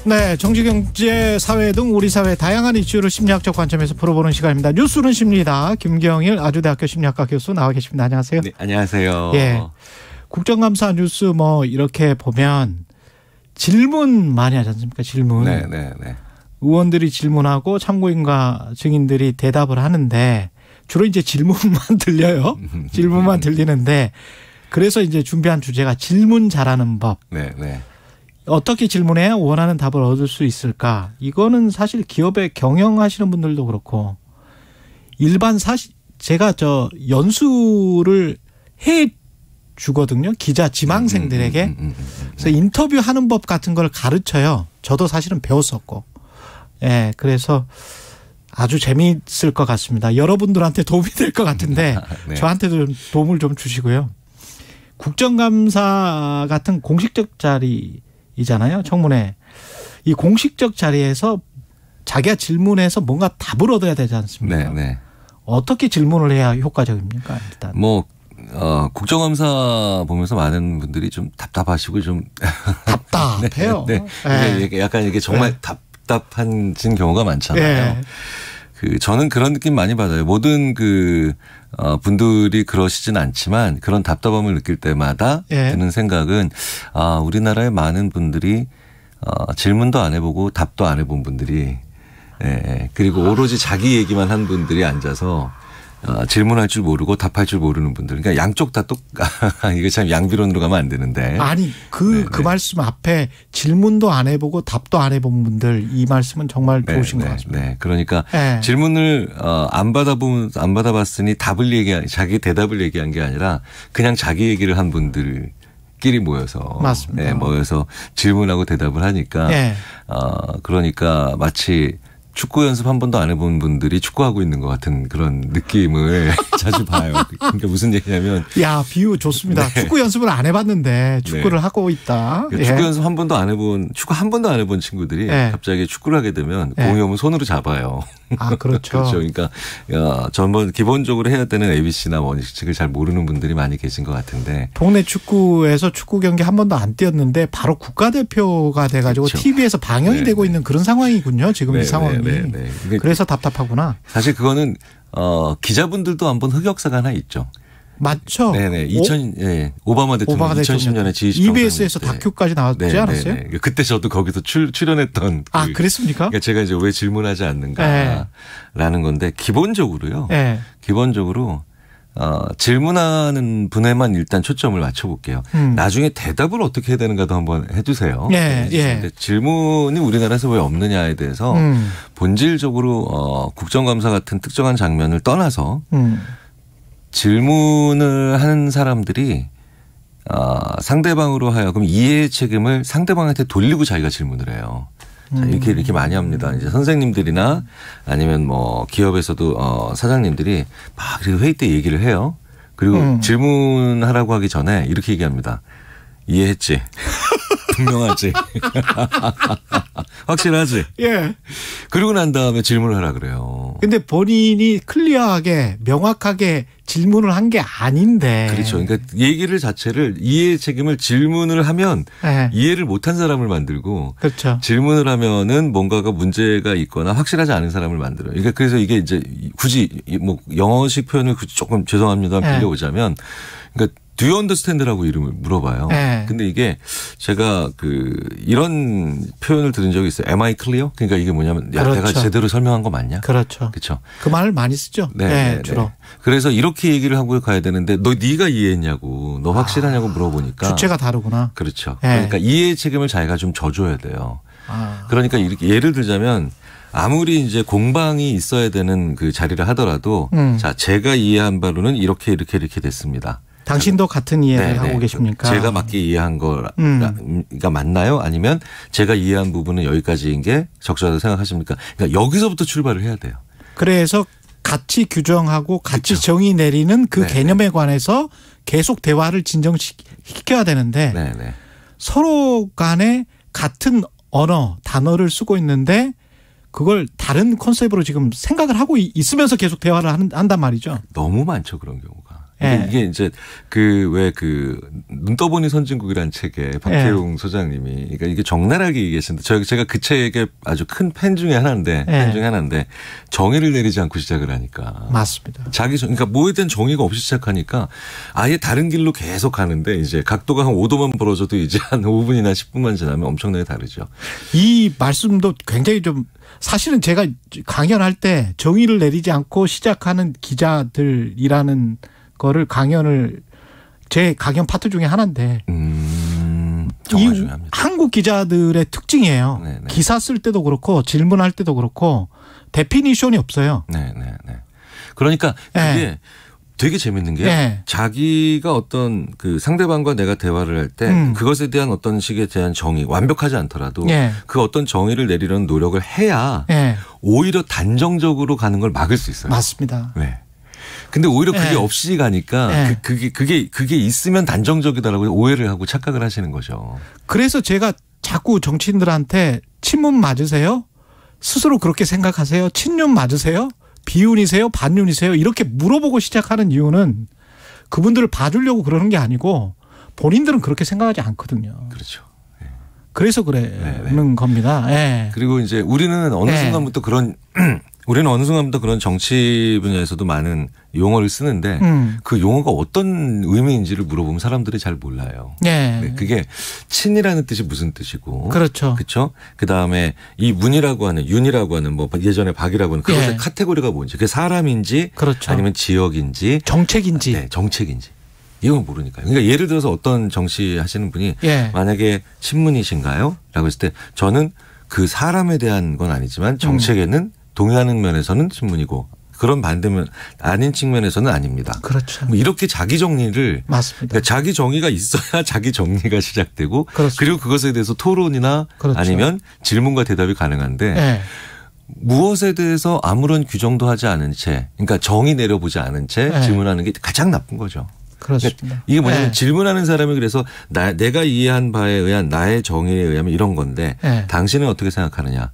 네, 정치, 경제, 사회 등 우리 사회 다양한 이슈를 심리학적 관점에서 풀어보는 시간입니다. 뉴스는 십니다. 김경일 아주대학교 심리학과 교수 나와 계십니다. 안녕하세요. 네, 안녕하세요. 예. 국정감사 뉴스 뭐 이렇게 보면 질문 많이 하지 않습니까? 질문. 네. 의원들이 질문하고 참고인과 증인들이 대답을 하는데 주로 이제 질문만 들려요. 질문만 들리는데 그래서 이제 준비한 주제가 질문 잘하는 법. 네. 어떻게 질문해야 원하는 답을 얻을 수 있을까? 이거는 사실 기업에 경영하시는 분들도 그렇고 일반 제가 연수를 해 주거든요. 기자 지망생들에게. 그래서 인터뷰하는 법 같은 걸 가르쳐요. 저도 사실은 배웠었고. 예, 그래서 아주 재미있을 것 같습니다. 여러분들한테 도움이 될 것 같은데 네. 저한테도 도움을 좀 주시고요. 국정감사 같은 공식적 자리이잖아요. 청문회. 이 공식적 자리에서 자기가 질문해서 뭔가 답을 얻어야 되지 않습니까? 네. 어떻게 질문을 해야 효과적입니까? 일단. 국정감사 보면서 많은 분들이 좀 답답하시고 좀 답답해요. 네. 약간 이게 정말 답답한 경우가 많잖아요. 저는 그런 느낌 많이 받아요. 모든 분들이 그러시진 않지만 그런 답답함을 느낄 때마다 드는 생각은 우리나라의 많은 분들이 질문도 안 해보고 답도 안 해본 분들이 그리고 오로지 자기 얘기만 한 분들이 앉아서 질문할 줄 모르고 답할 줄 모르는 분들. 그러니까 양쪽 다 이게 참 양비론으로 가면 안 되는데. 아니, 그 말씀 앞에 질문도 안 해보고 답도 안 해본 분들 이 말씀은 정말 좋으신 것 같습니다. 네. 그러니까 질문을 안 받아봤으니 자기 대답을 얘기한 게 아니라 그냥 자기 얘기를 한 분들끼리 모여서. 맞습니다. 모여서 질문하고 대답을 하니까. 그러니까 마치 축구 연습 한 번도 안 해본 분들이 축구하고 있는 것 같은 그런 느낌을 자주 봐요. 그러니까 무슨 얘기냐면. 야, 비유 좋습니다. 축구 연습을 안 해봤는데 축구를 하고 있다. 그러니까 축구 연습 한 번도 안 해본 친구들이 갑자기 축구를 하게 되면 공이 오면 손으로 잡아요. 아, 그렇죠. 그렇죠. 그러니까 전번 기본적으로 해야 되는 ABC나 원칙을 잘 모르는 분들이 많이 계신 것 같은데. 동네 축구에서 축구 경기 한 번도 안 뛰었는데 바로 국가대표가 돼가지고 그렇죠. TV에서 방영이 되고 있는 그런 상황이군요. 지금 이 상황이. 그래서 답답하구나. 사실 그거는 기자분들도 한번 흑역사가 하나 있죠. 맞죠. 네네. 오바마 대통령 2010년에 G20 EBS에서 다큐까지 나왔지 않았어요? 그때 저도 거기서 출연했던. 그랬습니까? 그러니까 제가 이제 왜 질문하지 않는가라는 건데 기본적으로요. 기본적으로 질문하는 분에만 일단 초점을 맞춰볼게요. 나중에 대답을 어떻게 해야 되는가도 한번 해주세요. 근데 질문이 우리나라에서 왜 없느냐에 대해서 본질적으로 국정감사 같은 특정한 장면을 떠나서 질문을 하는 사람들이 상대방으로 하여금 이해의 책임을 상대방한테 돌리고 자기가 질문을 해요. 자, 이렇게 많이 합니다. 이제 선생님들이나 아니면 기업에서도 사장님들이 막 회의 때 얘기를 해요. 그리고 질문하라고 하기 전에 이렇게 얘기합니다. 이해했지. 분명하지. 확실하지. 예. 그러고 난 다음에 질문을 하라 그래요. 근데 본인이 클리어하게 명확하게 질문을 한 게 아닌데. 그렇죠. 그러니까 얘기를 자체를 이해 책임을 질문을 하면 네. 이해를 못한 사람을 만들고 그렇죠. 질문을 하면은 뭔가가 문제가 있거나 확실하지 않은 사람을 만들어요. 그러니까 그래서 이게 이제 굳이 뭐 영어식 표현을 조금 죄송합니다 빌려오자면 그러니까 Do you understand라고 이름을 물어봐요. 네. 근데 이게 제가 이런 표현을 들은 적이 있어요. Am I clear? 그러니까 이게 뭐냐면 야, 그렇죠. 내가 제대로 설명한 거 맞냐? 그렇죠. 그렇죠. 그 말을 많이 쓰죠. 네, 주로. 그래서 이렇게 얘기를 하고 가야 되는데 네가 이해했냐고, 너 확실하냐고 물어보니까 주체가 다르구나. 그렇죠. 네. 그러니까 이해 책임을 자기가 좀 져줘야 돼요. 그러니까 이렇게 예를 들자면. 아무리 이제 공방이 있어야 되는 그 자리를 하더라도 자, 제가 이해한 바로는 이렇게 됐습니다. 당신도 같은 이해를 네네. 하고 계십니까? 제가 맞게 이해한 거가 맞나요? 아니면 제가 이해한 부분은 여기까지인 게 적절하다고 생각하십니까? 그러니까 여기서부터 출발을 해야 돼요. 그래서 같이 규정하고 같이 그렇죠. 정의 내리는 그 네네. 개념에 관해서 계속 대화를 진정시켜야 되는데 네네. 서로 간에 같은 언어, 단어를 쓰고 있는데 그걸 다른 컨셉으로 지금 생각을 하고 있으면서 계속 대화를 한단 말이죠. 너무 많죠, 그런 경우가. 네. 이게 이제 눈 떠보니 선진국이라는 책에 박혜웅 소장님이 그러니까 이게 적나라하게 얘기하시는데 제가 그 책의 아주 큰 팬 중에 하나인데 정의를 내리지 않고 시작을 하니까. 맞습니다. 그러니까 뭐에 대한 정의가 없이 시작하니까 아예 다른 길로 계속 가는데 이제 각도가 한 5도만 벌어져도 이제 한 5분이나 10분만 지나면 엄청나게 다르죠. 이 말씀도 굉장히 좀 사실은 제가 강연할 때 정의를 내리지 않고 시작하는 기자들이라는 거를 제 강연 파트 중에 하나인데 정말 중요합니다. 한국 기자들의 특징이에요. 네네. 기사 쓸 때도 그렇고 질문할 때도 그렇고 데피니션이 없어요. 네네네. 그러니까 그게 되게 재밌는 게 자기가 어떤 그 상대방과 내가 대화를 할 때 그것에 대한 어떤 식에 대한 정의 완벽하지 않더라도 그 어떤 정의를 내리려는 노력을 해야 오히려 단정적으로 가는 걸 막을 수 있어요. 맞습니다. 네. 근데 오히려 그게 없이 가니까 그게 있으면 단정적이다라고 오해를 하고 착각을 하시는 거죠. 그래서 제가 자꾸 정치인들한테 친문 맞으세요? 스스로 그렇게 생각하세요? 친윤 맞으세요? 비윤이세요? 반윤이세요? 이렇게 물어보고 시작하는 이유는 그분들을 봐주려고 그러는 게 아니고 본인들은 그렇게 생각하지 않거든요. 그렇죠. 그래서 그러는 겁니다. 네. 그리고 이제 우리는 어느 순간부터 그런 정치 분야에서도 많은 용어를 쓰는데 그 용어가 어떤 의미인지를 물어보면 사람들이 잘 몰라요. 그게 친이라는 뜻이 무슨 뜻이고. 그렇죠. 그렇죠. 그다음에 이 문이라고 하는 윤이라고 하는 뭐 예전에 박이라고 하는 그것의 카테고리가 뭔지. 그게 사람인지 그렇죠. 아니면 지역인지 정책인지. 네, 정책인지. 이건 모르니까요. 그러니까 예를 들어서 어떤 정치 하시는 분이 만약에 친문이신가요? 라고 했을 때 저는 그 사람에 대한 건 아니지만 정책에는 동의하는 면에서는 친문이고 그런 반대면 아닌 측면에서는 아닙니다. 그렇죠. 뭐 이렇게 자기 정리를 맞습니다. 그러니까 자기 정의가 있어야 자기 정리가 시작되고 그렇죠. 그리고 그것에 대해서 토론이나 그렇죠. 아니면 질문과 대답이 가능한데 무엇에 대해서 아무런 규정도 하지 않은 채 그러니까 정의 내려보지 않은 채 질문하는 게 가장 나쁜 거죠. 그렇습니다. 그러니까 이게 뭐냐면 질문하는 사람이 그래서 내가 이해한 바에 의한 나의 정의에 의하면 이런 건데 당신은 어떻게 생각하느냐.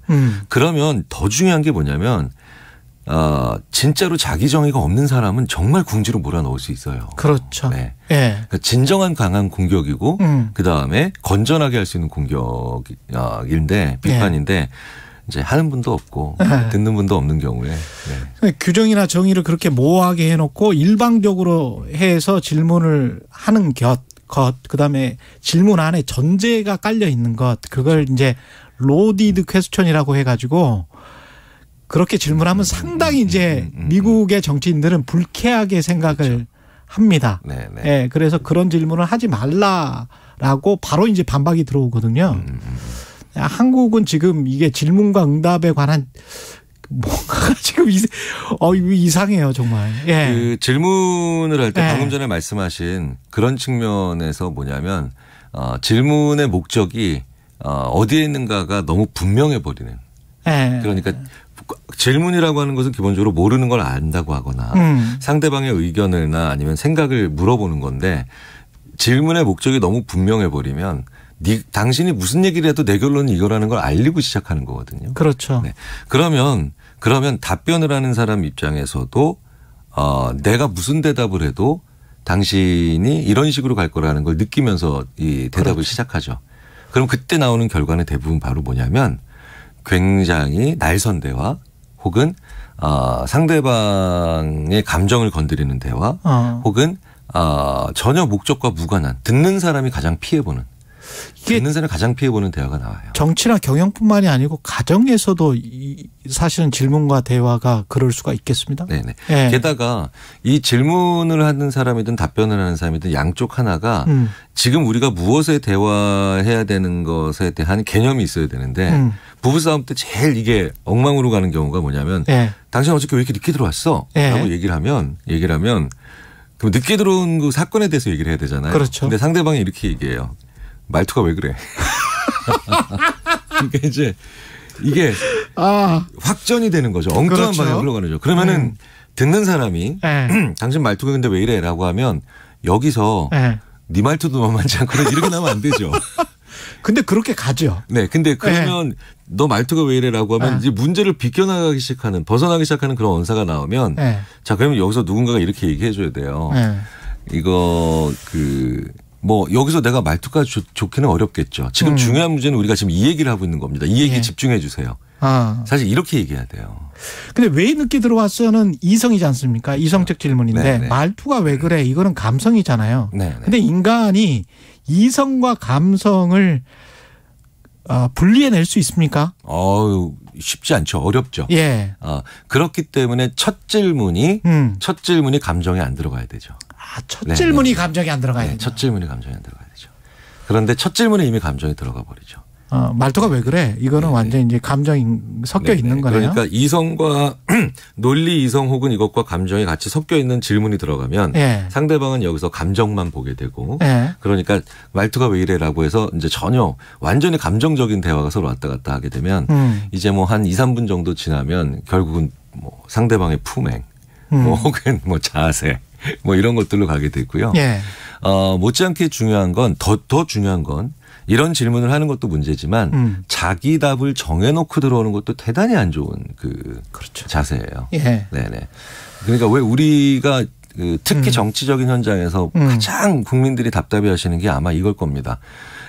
그러면 더 중요한 게 뭐냐면 진짜로 자기 정의가 없는 사람은 정말 궁지로 몰아넣을 수 있어요. 그렇죠. 그러니까 진정한 강한 공격이고 그다음에 건전하게 할 수 있는 공격인데 비판인데 이제 하는 분도 없고 듣는 분도 없는 경우에 규정이나 정의를 그렇게 모호하게 해놓고 일방적으로 해서 질문을 하는 것 그다음에 질문 안에 전제가 깔려 있는 것 그걸 이제 로디드 퀘스천이라고 해가지고 그렇게 질문하면 상당히 이제 미국의 정치인들은 불쾌하게 생각을 합니다. 그래서 그런 질문을 하지 말라라고 바로 이제 반박이 들어오거든요. 한국은 지금 이게 질문과 응답에 관한 뭔가 지금 이상해요, 정말. 그 질문을 할 때 방금 전에 말씀하신 그런 측면에서 뭐냐면 질문의 목적이 어디에 있는가가 너무 분명해 버리는. 그러니까 질문이라고 하는 것은 기본적으로 모르는 걸 안다고 하거나 상대방의 의견을나 아니면 생각을 물어보는 건데 질문의 목적이 너무 분명해 버리면 당신이 무슨 얘기를 해도 내 결론은 이거라는 걸 알리고 시작하는 거거든요. 그렇죠. 네. 그러면 답변을 하는 사람 입장에서도 내가 무슨 대답을 해도 당신이 이런 식으로 갈 거라는 걸 느끼면서 이 대답을 그렇죠. 시작하죠. 그럼 그때 나오는 결과는 대부분 바로 뭐냐면 굉장히 날선 대화 혹은 상대방의 감정을 건드리는 대화 혹은 전혀 목적과 무관한 듣는 사람이 가장 피해보는 듣는 사람이 가장 피해보는 대화가 나와요. 정치나 경영뿐만이 아니고 가정에서도 사실은 질문과 대화가 그럴 수가 있겠습니다. 네네. 네. 게다가 이 질문을 하는 사람이든 답변을 하는 사람이든 양쪽 하나가 지금 우리가 무엇에 대화해야 되는 것에 대한 개념이 있어야 되는데 부부싸움 때 제일 이게 엉망으로 가는 경우가 뭐냐면 당신 어저께 왜 이렇게 늦게 들어왔어? 라고 얘기를 하면 그럼 늦게 들어온 그 사건에 대해서 얘기를 해야 되잖아요. 그렇죠. 근데 상대방이 이렇게 얘기해요. 말투가 왜 그래? 그러니까 이제 이게 확전이 되는 거죠. 엉뚱한 그렇죠. 방향으로 흘러가는 거죠. 그러면은 듣는 사람이 당신 말투가 근데 왜 이래라고 하면 여기서 네 말투도 만만치 않거나 이렇게 나면 안 되죠. 근데 그렇게 가죠. 네. 근데 그러면 너 말투가 왜 이래라고 하면 이제 문제를 비껴나가기 시작하는 벗어나기 시작하는 그런 언사가 나오면 자 그러면 여기서 누군가가 이렇게 얘기해 줘야 돼요. 이거 뭐 여기서 내가 말투가 좋기는 어렵겠죠. 지금 중요한 문제는 우리가 지금 이 얘기를 하고 있는 겁니다. 이 얘기 집중해 주세요. 사실 이렇게 얘기해야 돼요. 근데 왜 늦게 들어왔어는 이성이지 않습니까? 이성적 질문인데 네네. 말투가 왜 그래? 이거는 감성이잖아요. 네네. 근데 인간이 이성과 감성을 분리해낼 수 있습니까? 쉽지 않죠. 어렵죠. 예. 그렇기 때문에 첫 질문이 감정에 안 들어가야 되죠. 첫 질문이 감정이 안 들어가야 되죠. 첫 질문이 감정이 안 들어가야 되죠. 그런데 첫 질문에 이미 감정이 들어가 버리죠. 말투가 왜 그래? 이거는 완전히 이제 감정이 섞여 있는 거네요. 그러니까 이성과 논리 이성 혹은 이것과 감정이 같이 섞여 있는 질문이 들어가면 상대방은 여기서 감정만 보게 되고 그러니까 말투가 왜 이래라고 해서 이제 전혀 완전히 감정적인 대화가 서로 왔다 갔다 하게 되면 이제 뭐 한 2, 3분 정도 지나면 결국은 뭐 상대방의 품행 뭐 혹은 뭐 자세 뭐 이런 것들로 가게 되고요. 못지않게 중요한 건 더 중요한 건 이런 질문을 하는 것도 문제지만 자기 답을 정해놓고 들어오는 것도 대단히 안 좋은 그렇죠. 자세예요. 네네. 그러니까 왜 우리가 특히 정치적인 현장에서 가장 국민들이 답답해하시는 게 아마 이걸 겁니다.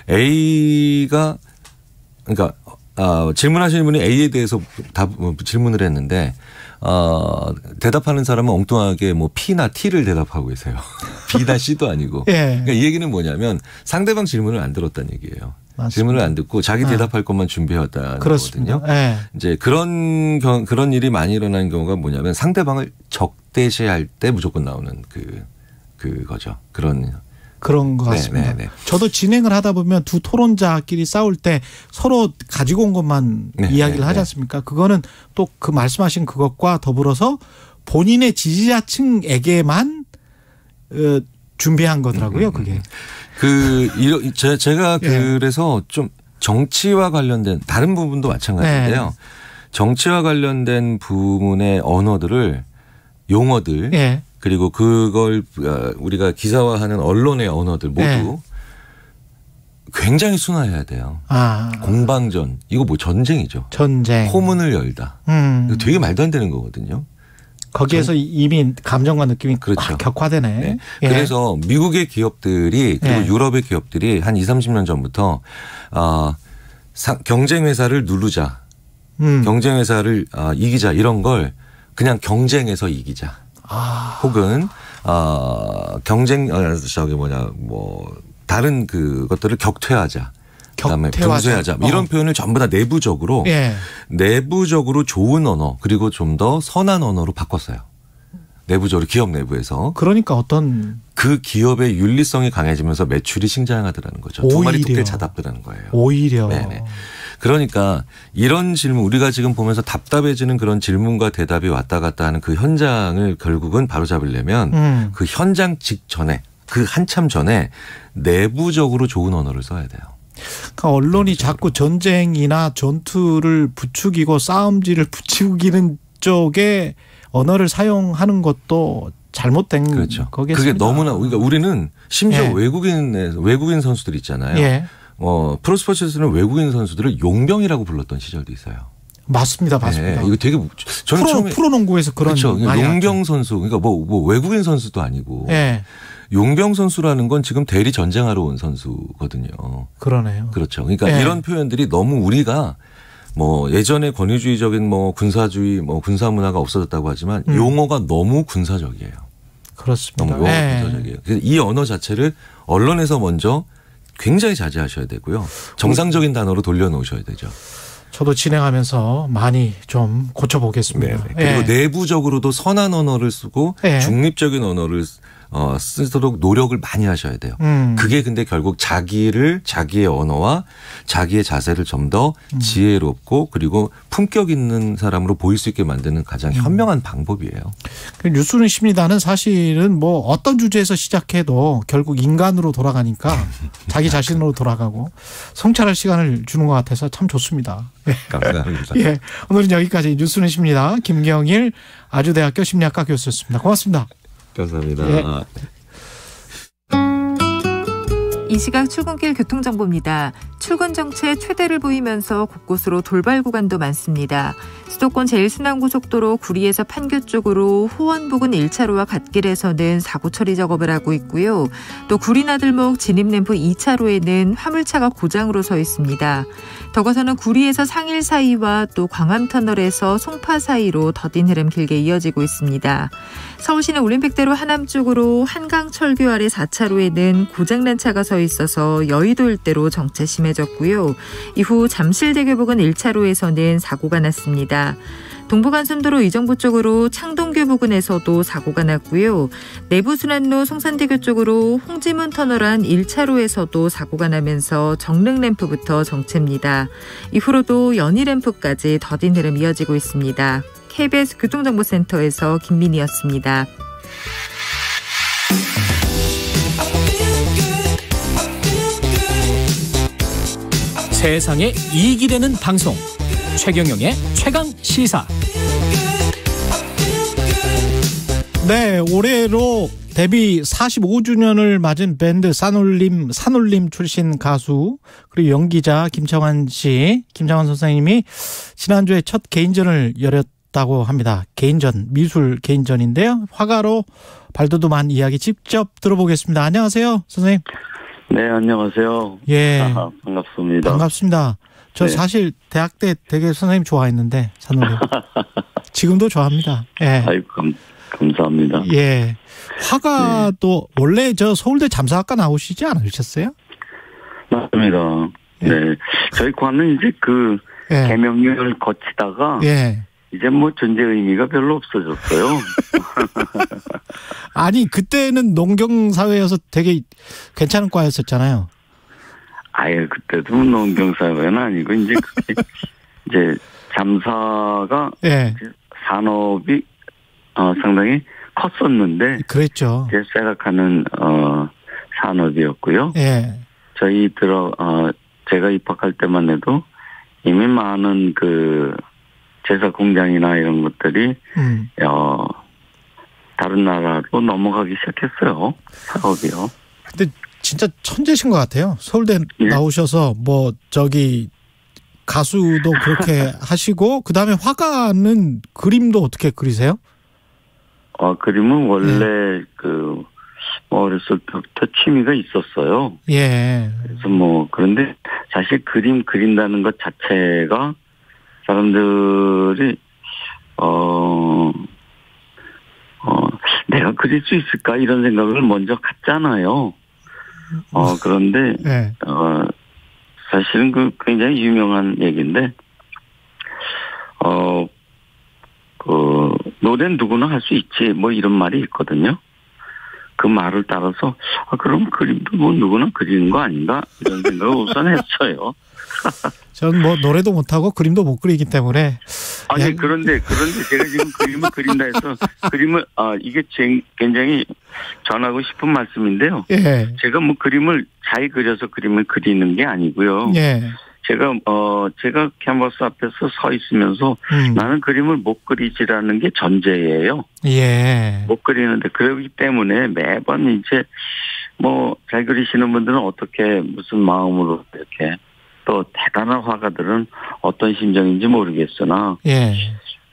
A가 그러니까 질문하시는 분이 A에 대해서 질문을 했는데 대답하는 사람은 엉뚱하게 뭐 P나 T를 대답하고 계세요. B나 C도 아니고. 그러니까 이 얘기는 뭐냐면 상대방 질문을 안 들었다는 얘기예요. 맞습니다. 질문을 안 듣고 자기 대답할 것만 준비해왔다는 거거든요. 이제 그런 일이 많이 일어나는 경우가 뭐냐면 상대방을 적대시할 때 무조건 나오는 그거죠. 그런 것 같습니다. 저도 진행을 하다 보면 두 토론자끼리 싸울 때 서로 가지고 온 것만 이야기를 하지 않습니까? 그거는 또 그 말씀하신 그것과 더불어서 본인의 지지자층에게만 준비한 거더라고요. 그게. 제가 그래서 좀 정치와 관련된 다른 부분도 마찬가지인데요. 정치와 관련된 부분의 언어들을 용어들 그리고 그걸 우리가 기사화하는 언론의 언어들 모두 굉장히 순화해야 돼요. 공방전 이거 뭐 전쟁이죠. 전쟁. 포문을 열다. 이거 되게 말도 안 되는 거거든요. 거기에서 이미 감정과 느낌이 막 격화되네. 그래서 미국의 기업들이 그리고 유럽의 기업들이 한 20, 30년 전부터 경쟁회사를 누르자. 경쟁회사를 이기자 이런 걸 그냥 경쟁에서 이기자. 혹은 다른 그것들을 격퇴하자. 그다음에 분쇄하자. 이런 표현을 전부 다 내부적으로 좋은 언어 그리고 좀 더 선한 언어로 바꿨어요. 내부적으로 기업 내부에서. 그러니까 어떤 그 기업의 윤리성이 강해지면서 매출이 신장하더라는 거죠. 두 마리 토끼를 잡았더라는 거예요. 오히려. 네네. 그러니까 이런 질문 우리가 지금 보면서 답답해지는 그런 질문과 대답이 왔다 갔다 하는 그 현장을 결국은 바로잡으려면 그 현장 직전에 그 한참 전에 내부적으로 좋은 언어를 써야 돼요. 그러니까 언론이 자꾸 전쟁이나 전투를 부추기고 싸움질을 부추기는 쪽에 언어를 사용하는 것도 잘못된 그렇죠. 거겠습니다. 그게 너무나 그러니까 우리는 심지어 예. 외국인 선수들 있잖아요. 예. 프로스포츠에서는 외국인 선수들을 용병이라고 불렀던 시절도 있어요. 맞습니다. 맞습니다. 네, 이거 되게 저는 처음에 프로농구에서 그런 그렇죠. 용병 선수 그러니까 뭐 외국인 선수도 아니고 예. 용병 선수라는 건 지금 대리 전쟁하러 온 선수거든요. 그러네요. 그렇죠. 그러니까 예. 이런 표현들이 너무 우리가 뭐 예전에 권위주의적인 뭐 군사주의 뭐 군사 문화가 없어졌다고 하지만 용어가 너무 군사적이에요. 그렇습니다. 너무 용어가 예. 군사적이에요. 그래서 이 언어 자체를 언론에서 먼저 굉장히 자제하셔야 되고요. 정상적인 단어로 돌려놓으셔야 되죠. 저도 진행하면서 많이 좀 고쳐보겠습니다. 네. 그리고 예. 내부적으로도 선한 언어를 쓰고 예. 중립적인 언어를 쓰도록 노력을 많이 하셔야 돼요. 그게 근데 결국 자기의 언어와 자기의 자세를 좀 더 지혜롭고 그리고 품격 있는 사람으로 보일 수 있게 만드는 가장 현명한 방법이에요. 뉴스는 십니다는 사실은 뭐 어떤 주제에서 시작해도 결국 인간으로 돌아가니까 자기 자신으로 돌아가고 성찰할 시간을 주는 것 같아서 참 좋습니다. 감사합니다. 예, 오늘은 여기까지 뉴스는 십니다. 김경일 아주대학교 심리학과 교수였습니다. 고맙습니다. 감사합니다. 예. 이 시각 출근길 교통정보입니다. 출근 정체 최대를 보이면서 곳곳으로 돌발 구간도 많습니다. 수도권 제1순환고속도로 구리에서 판교 쪽으로 호원 부근 1차로와 갓길에서는 사고 처리 작업을 하고 있고요. 또 구리나들목 진입램프 2차로에는 화물차가 고장으로 서 있습니다. 더 가서는 구리에서 상일 사이와 또 광암터널에서 송파 사이로 더딘 흐름 길게 이어지고 있습니다. 서울시내 올림픽대로 하남 쪽으로 한강철교 아래 4차로에는 고장난 차가 서 있어서 여의도 일대로 정체 심해졌고요. 이후 잠실대교 부근 1차로에서는 사고가 났습니다. 동부간선도로 의정부 쪽으로 창동교 부근에서도 사고가 났고요. 내부순환로 송산대교 쪽으로 홍지문 터널 안 1차로에서도 사고가 나면서 정릉램프부터 정체입니다. 이후로도 연희램프까지 더딘 흐름 이어지고 있습니다. KBS 교통정보센터에서 김민희였습니다. 세상에 이익이 되는 방송 최경영의 최강시사. 네, 올해로 데뷔 45주년을 맞은 밴드 산울림 출신 가수 그리고 연기자 김창완 선생님이 지난주에 첫 개인전을 열었다고 합니다. 개인전, 미술 개인전인데요. 화가로 발돋움한 이야기 직접 들어보겠습니다. 안녕하세요, 선생님. 네, 안녕하세요. 예. 반갑습니다. 반갑습니다. 저 네. 사실 대학 때 되게 선생님 좋아했는데, 산울림. 지금도 좋아합니다. 예. 아이고, 감사합니다. 예. 화가도 원래 저 서울대 잠수학과 나오시지 않으셨어요? 맞습니다. 예. 네. 저희 과는 이제 그 예. 개명을 거치다가 예. 이제 뭐 존재 의미가 별로 없어졌어요. 아니, 그때는 농경사회여서 되게 괜찮은 과였었잖아요. 아예 그때도 농경사회는 아니고 이제 그게 이제 잠사가 예. 산업이 상당히 컸었는데 그랬죠. 이제 쇠락하는 산업이었고요. 예. 제가 입학할 때만 해도 이미 많은 그 제사 공장이나 이런 것들이 다른 나라로 넘어가기 시작했어요. 사업이요. 근데 진짜 천재신 것 같아요. 서울대 예. 나오셔서 뭐 저기 가수도 그렇게 하시고 그다음에 화가는 그림도 어떻게 그리세요? 그림은 원래 어렸을 때부터 취미가 있었어요. 예. 그래서 그런데 사실 그림 그린다는 것 자체가 사람들이, 내가 그릴 수 있을까? 이런 생각을 먼저 갖잖아요. 그런데, 네. 사실은 굉장히 유명한 얘기인데, 노래는 누구나 할 수 있지, 이런 말이 있거든요. 그 말을 따라서, 그럼 그림도 누구나 그리는 거 아닌가? 이런 생각을 우선 했어요. 전 노래도 못하고 그림도 못 그리기 때문에. 아니, 그런데 제가 지금 그림을 그린다 해서 이게 굉장히 전하고 싶은 말씀인데요. 예. 제가 그림을 잘 그려서 그림을 그리는 게 아니고요. 예. 제가 캔버스 앞에서 서 있으면서 나는 그림을 못 그리지라는 게 전제예요. 예. 못 그리는데 그러기 때문에 매번 이제 뭐 잘 그리시는 분들은 어떻게 무슨 마음으로 이렇게 또 대단한 화가들은 어떤 심정인지 모르겠으나 예.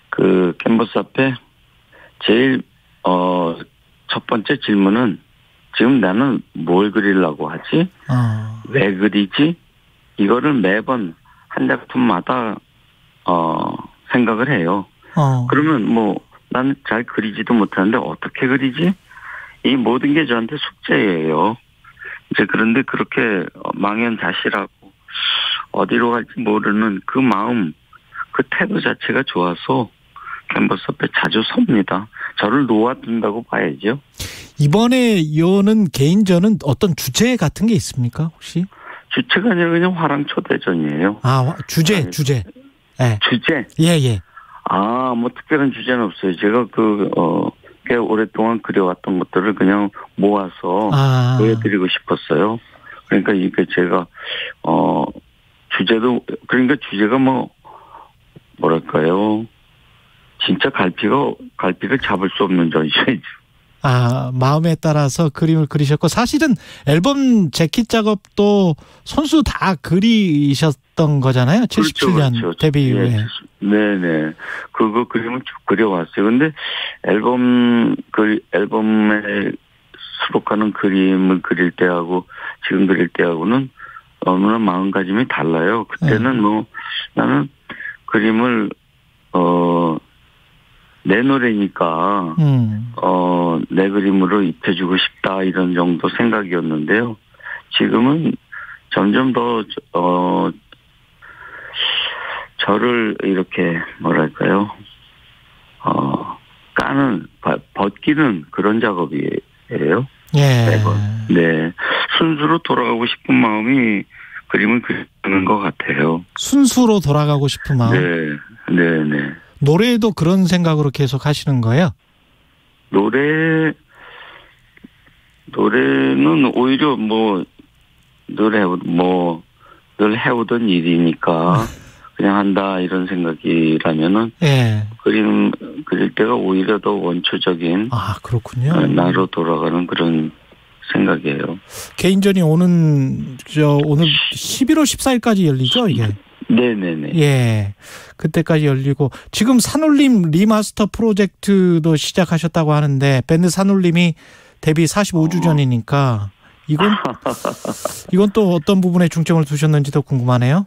그 캔버스 앞에 제일 첫 번째 질문은 지금 나는 뭘 그리려고 하지? 왜 그리지? 이거를 매번 한 작품마다 생각을 해요. 그러면 뭐 나는 잘 그리지도 못하는데 어떻게 그리지? 이 모든 게 저한테 숙제예요. 이제 그런데 그렇게 망연자실하고 어디로 갈지 모르는 그 마음, 그 태도 자체가 좋아서 캔버스 앞에 자주 섭니다. 저를 놓아둔다고 봐야죠. 이번에 여는 개인전은 어떤 주제 같은 게 있습니까, 혹시? 주체가 아니라 그냥 화랑초대전이에요. 주제. 네. 주제? 예. 뭐 특별한 주제는 없어요. 제가 꽤 오랫동안 그려왔던 것들을 그냥 모아서 보여드리고 싶었어요. 그러니까 이게 제가, 그러니까 주제가 뭐랄까요. 진짜 갈피를 잡을 수 없는 전시회죠. 마음에 따라서 그림을 그리셨고, 사실은 앨범 재킷 작업도 손수 다 그리셨던 거잖아요. 77년 그렇죠. 데뷔 이후에. 네네. 그거 그림을 쭉 그려왔어요. 근데 앨범에 수록하는 그림을 그릴 때하고 지금 그릴 때하고는 너무나 마음가짐이 달라요. 그때는 나는 그림을, 내 노래니까, 내 그림으로 입혀주고 싶다, 이런 정도 생각이었는데요. 지금은 점점 더, 저를 이렇게, 뭐랄까요, 벗기는 그런 작업이에요. 예. 네. 순수로 돌아가고 싶은 마음이 그림을 그리는 것 같아요. 순수로 돌아가고 싶은 마음? 네. 노래도 그런 생각으로 계속 하시는 거예요? 노래는 오히려 늘 해오던 일이니까 그냥 한다 이런 생각이라면은 그림 그릴 때가 오히려 더 원초적인 그렇군요. 나로 돌아가는 그런 생각이에요. 개인전이 오늘 11월 14일까지 열리죠, 이게? 네네네. 예. 그때까지 열리고, 지금 산울림 리마스터 프로젝트도 시작하셨다고 하는데, 밴드 산울림이 데뷔 45주 전이니까, 이건 또 어떤 부분에 중점을 두셨는지도 궁금하네요.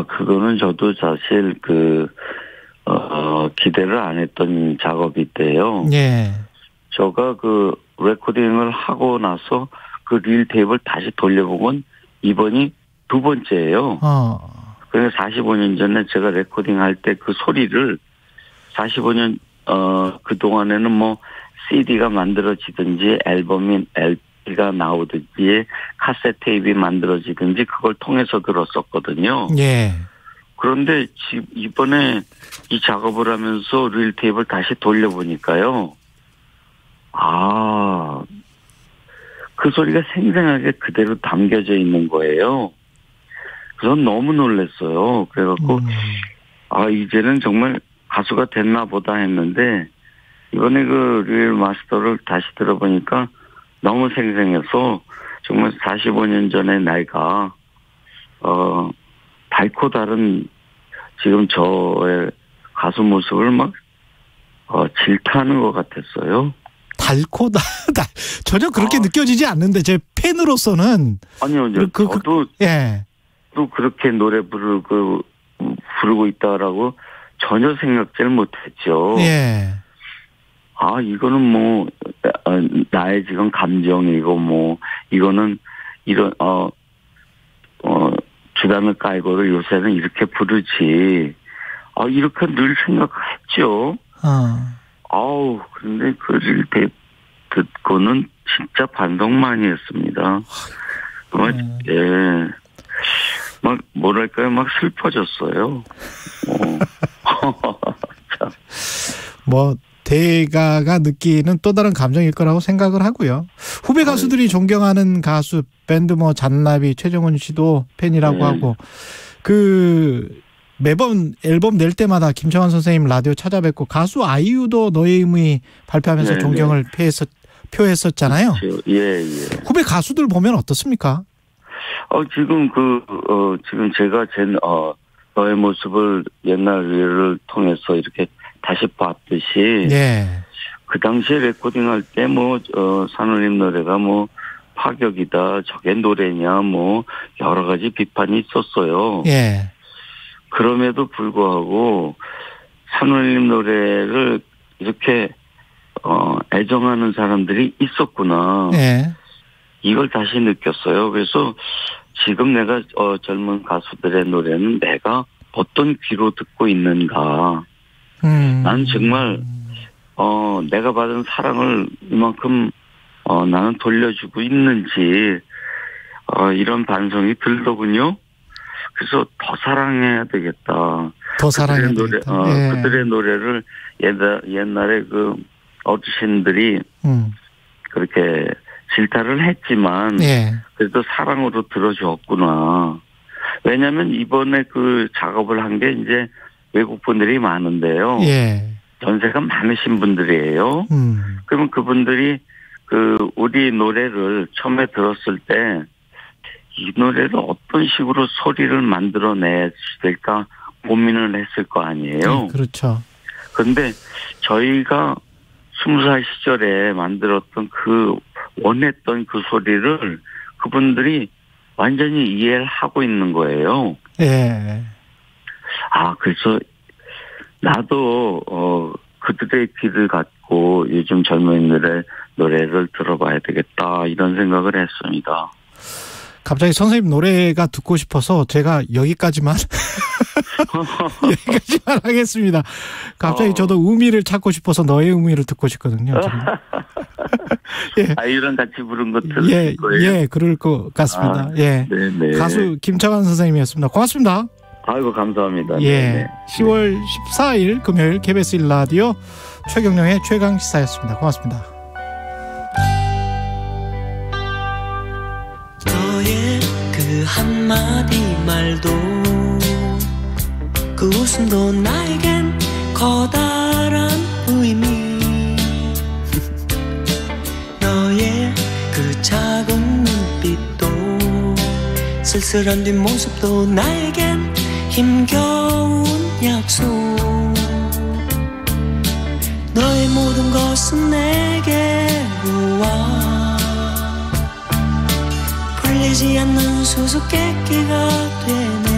그거는 저도 사실 기대를 안 했던 작업인데요. 예. 제가 레코딩을 하고 나서 릴 테이프를 다시 돌려보면 이번이 두 번째예요. 그래서 45년 전에 제가 레코딩 할 때 그 소리를 45년, 그동안에는 CD가 만들어지든지 LP가 나오든지 카세트 테이프가 만들어지든지 그걸 통해서 들었었거든요. 예. 그런데 이번에 이 작업을 하면서 릴 테이프를 다시 돌려보니까요. 그 소리가 생생하게 그대로 담겨져 있는 거예요. 그래서 너무 놀랐어요. 그래갖고, 이제는 정말 가수가 됐나 보다 했는데, 이번에 릴 마스터를 다시 들어보니까 너무 생생해서, 정말 45년 전의 나이가, 밝고 다른 지금 저의 가수 모습을 질타하는 것 같았어요. 전혀 그렇게 느껴지지 않는데, 제 팬으로서는. 아니요, 저도. 또 그렇게 노래 부르고 있다라고 전혀 생각지를 못했죠. 예. 이거는 나의 지금 감정이고 이거는 이런, 주단을 깔고를 요새는 이렇게 부르지. 이렇게 늘 생각했죠. 근데 그를 듣고는 진짜 반성 많이 했습니다. 뭐랄까요, 대가가 느끼는 또 다른 감정일 거라고 생각을 하고요. 후배 가수들이 존경하는 가수 밴드 뭐 잔나비 최정훈 씨도 팬이라고 하고 매번 앨범 낼 때마다 김창완 선생님 라디오 찾아뵙고 가수 아이유도 너의 의미 발표하면서 존경을 표했었잖아요. 그렇죠. 예. 후배 가수들 보면 어떻습니까? 지금 제가 너의 모습을 옛날을 통해서 이렇게 다시 봤듯이 그 당시에 레코딩할 때 산울림 노래가 파격이다, 저게 노래냐 여러 가지 비판이 있었어요. 그럼에도 불구하고 산울림 노래를 이렇게 애정하는 사람들이 있었구나. 이걸 다시 느꼈어요. 그래서 지금 내가 젊은 가수들의 노래는 내가 어떤 귀로 듣고 있는가. 난 정말 내가 받은 사랑을 이만큼 나는 돌려주고 있는지 이런 반성이 들더군요. 그래서 더 사랑해야 되겠다. 더 사랑해야 되겠다. 그들의 노래를 옛날에 그 어르신들이 그렇게 질타를 했지만 그래도 사랑으로 들어줬구나. 왜냐하면 이번에 그 작업을 한 게 이제 외국 분들이 많은데요. 연세가 많으신 분들이에요. 그러면 그분들이 우리 노래를 처음에 들었을 때 이 노래를 어떤 식으로 소리를 만들어내야 될까 고민을 했을 거 아니에요. 그렇죠. 그런데 저희가 20살 시절에 만들었던 원했던 그 소리를 그분들이 완전히 이해를 하고 있는 거예요. 그래서 나도 그들의 귀를 갖고 요즘 젊은이들의 노래를 들어봐야 되겠다 이런 생각을 했습니다. 갑자기 선생님 노래가 듣고 싶어서 제가 여기까지만 하겠습니다. 갑자기 저도 의미를 찾고 싶어서 너의 의미를 듣고 싶거든요. 아이유랑 같이 부른 거 들을 거예요? 그럴 것 같습니다. 네네. 가수 김창완 선생님이었습니다. 고맙습니다. 아이고 감사합니다. 10월 14일 금요일 KBS 1라디오 최경영의 최강시사였습니다. 고맙습니다. 너의 그 한마디 말도 그 웃음도 나에겐 커다란 의미 너의 그 작은 눈빛도 쓸쓸한 뒷모습도 나에겐 힘겨운 약속 너의 모든 것은 내게로 와 풀리지 않는 수수께끼가 되네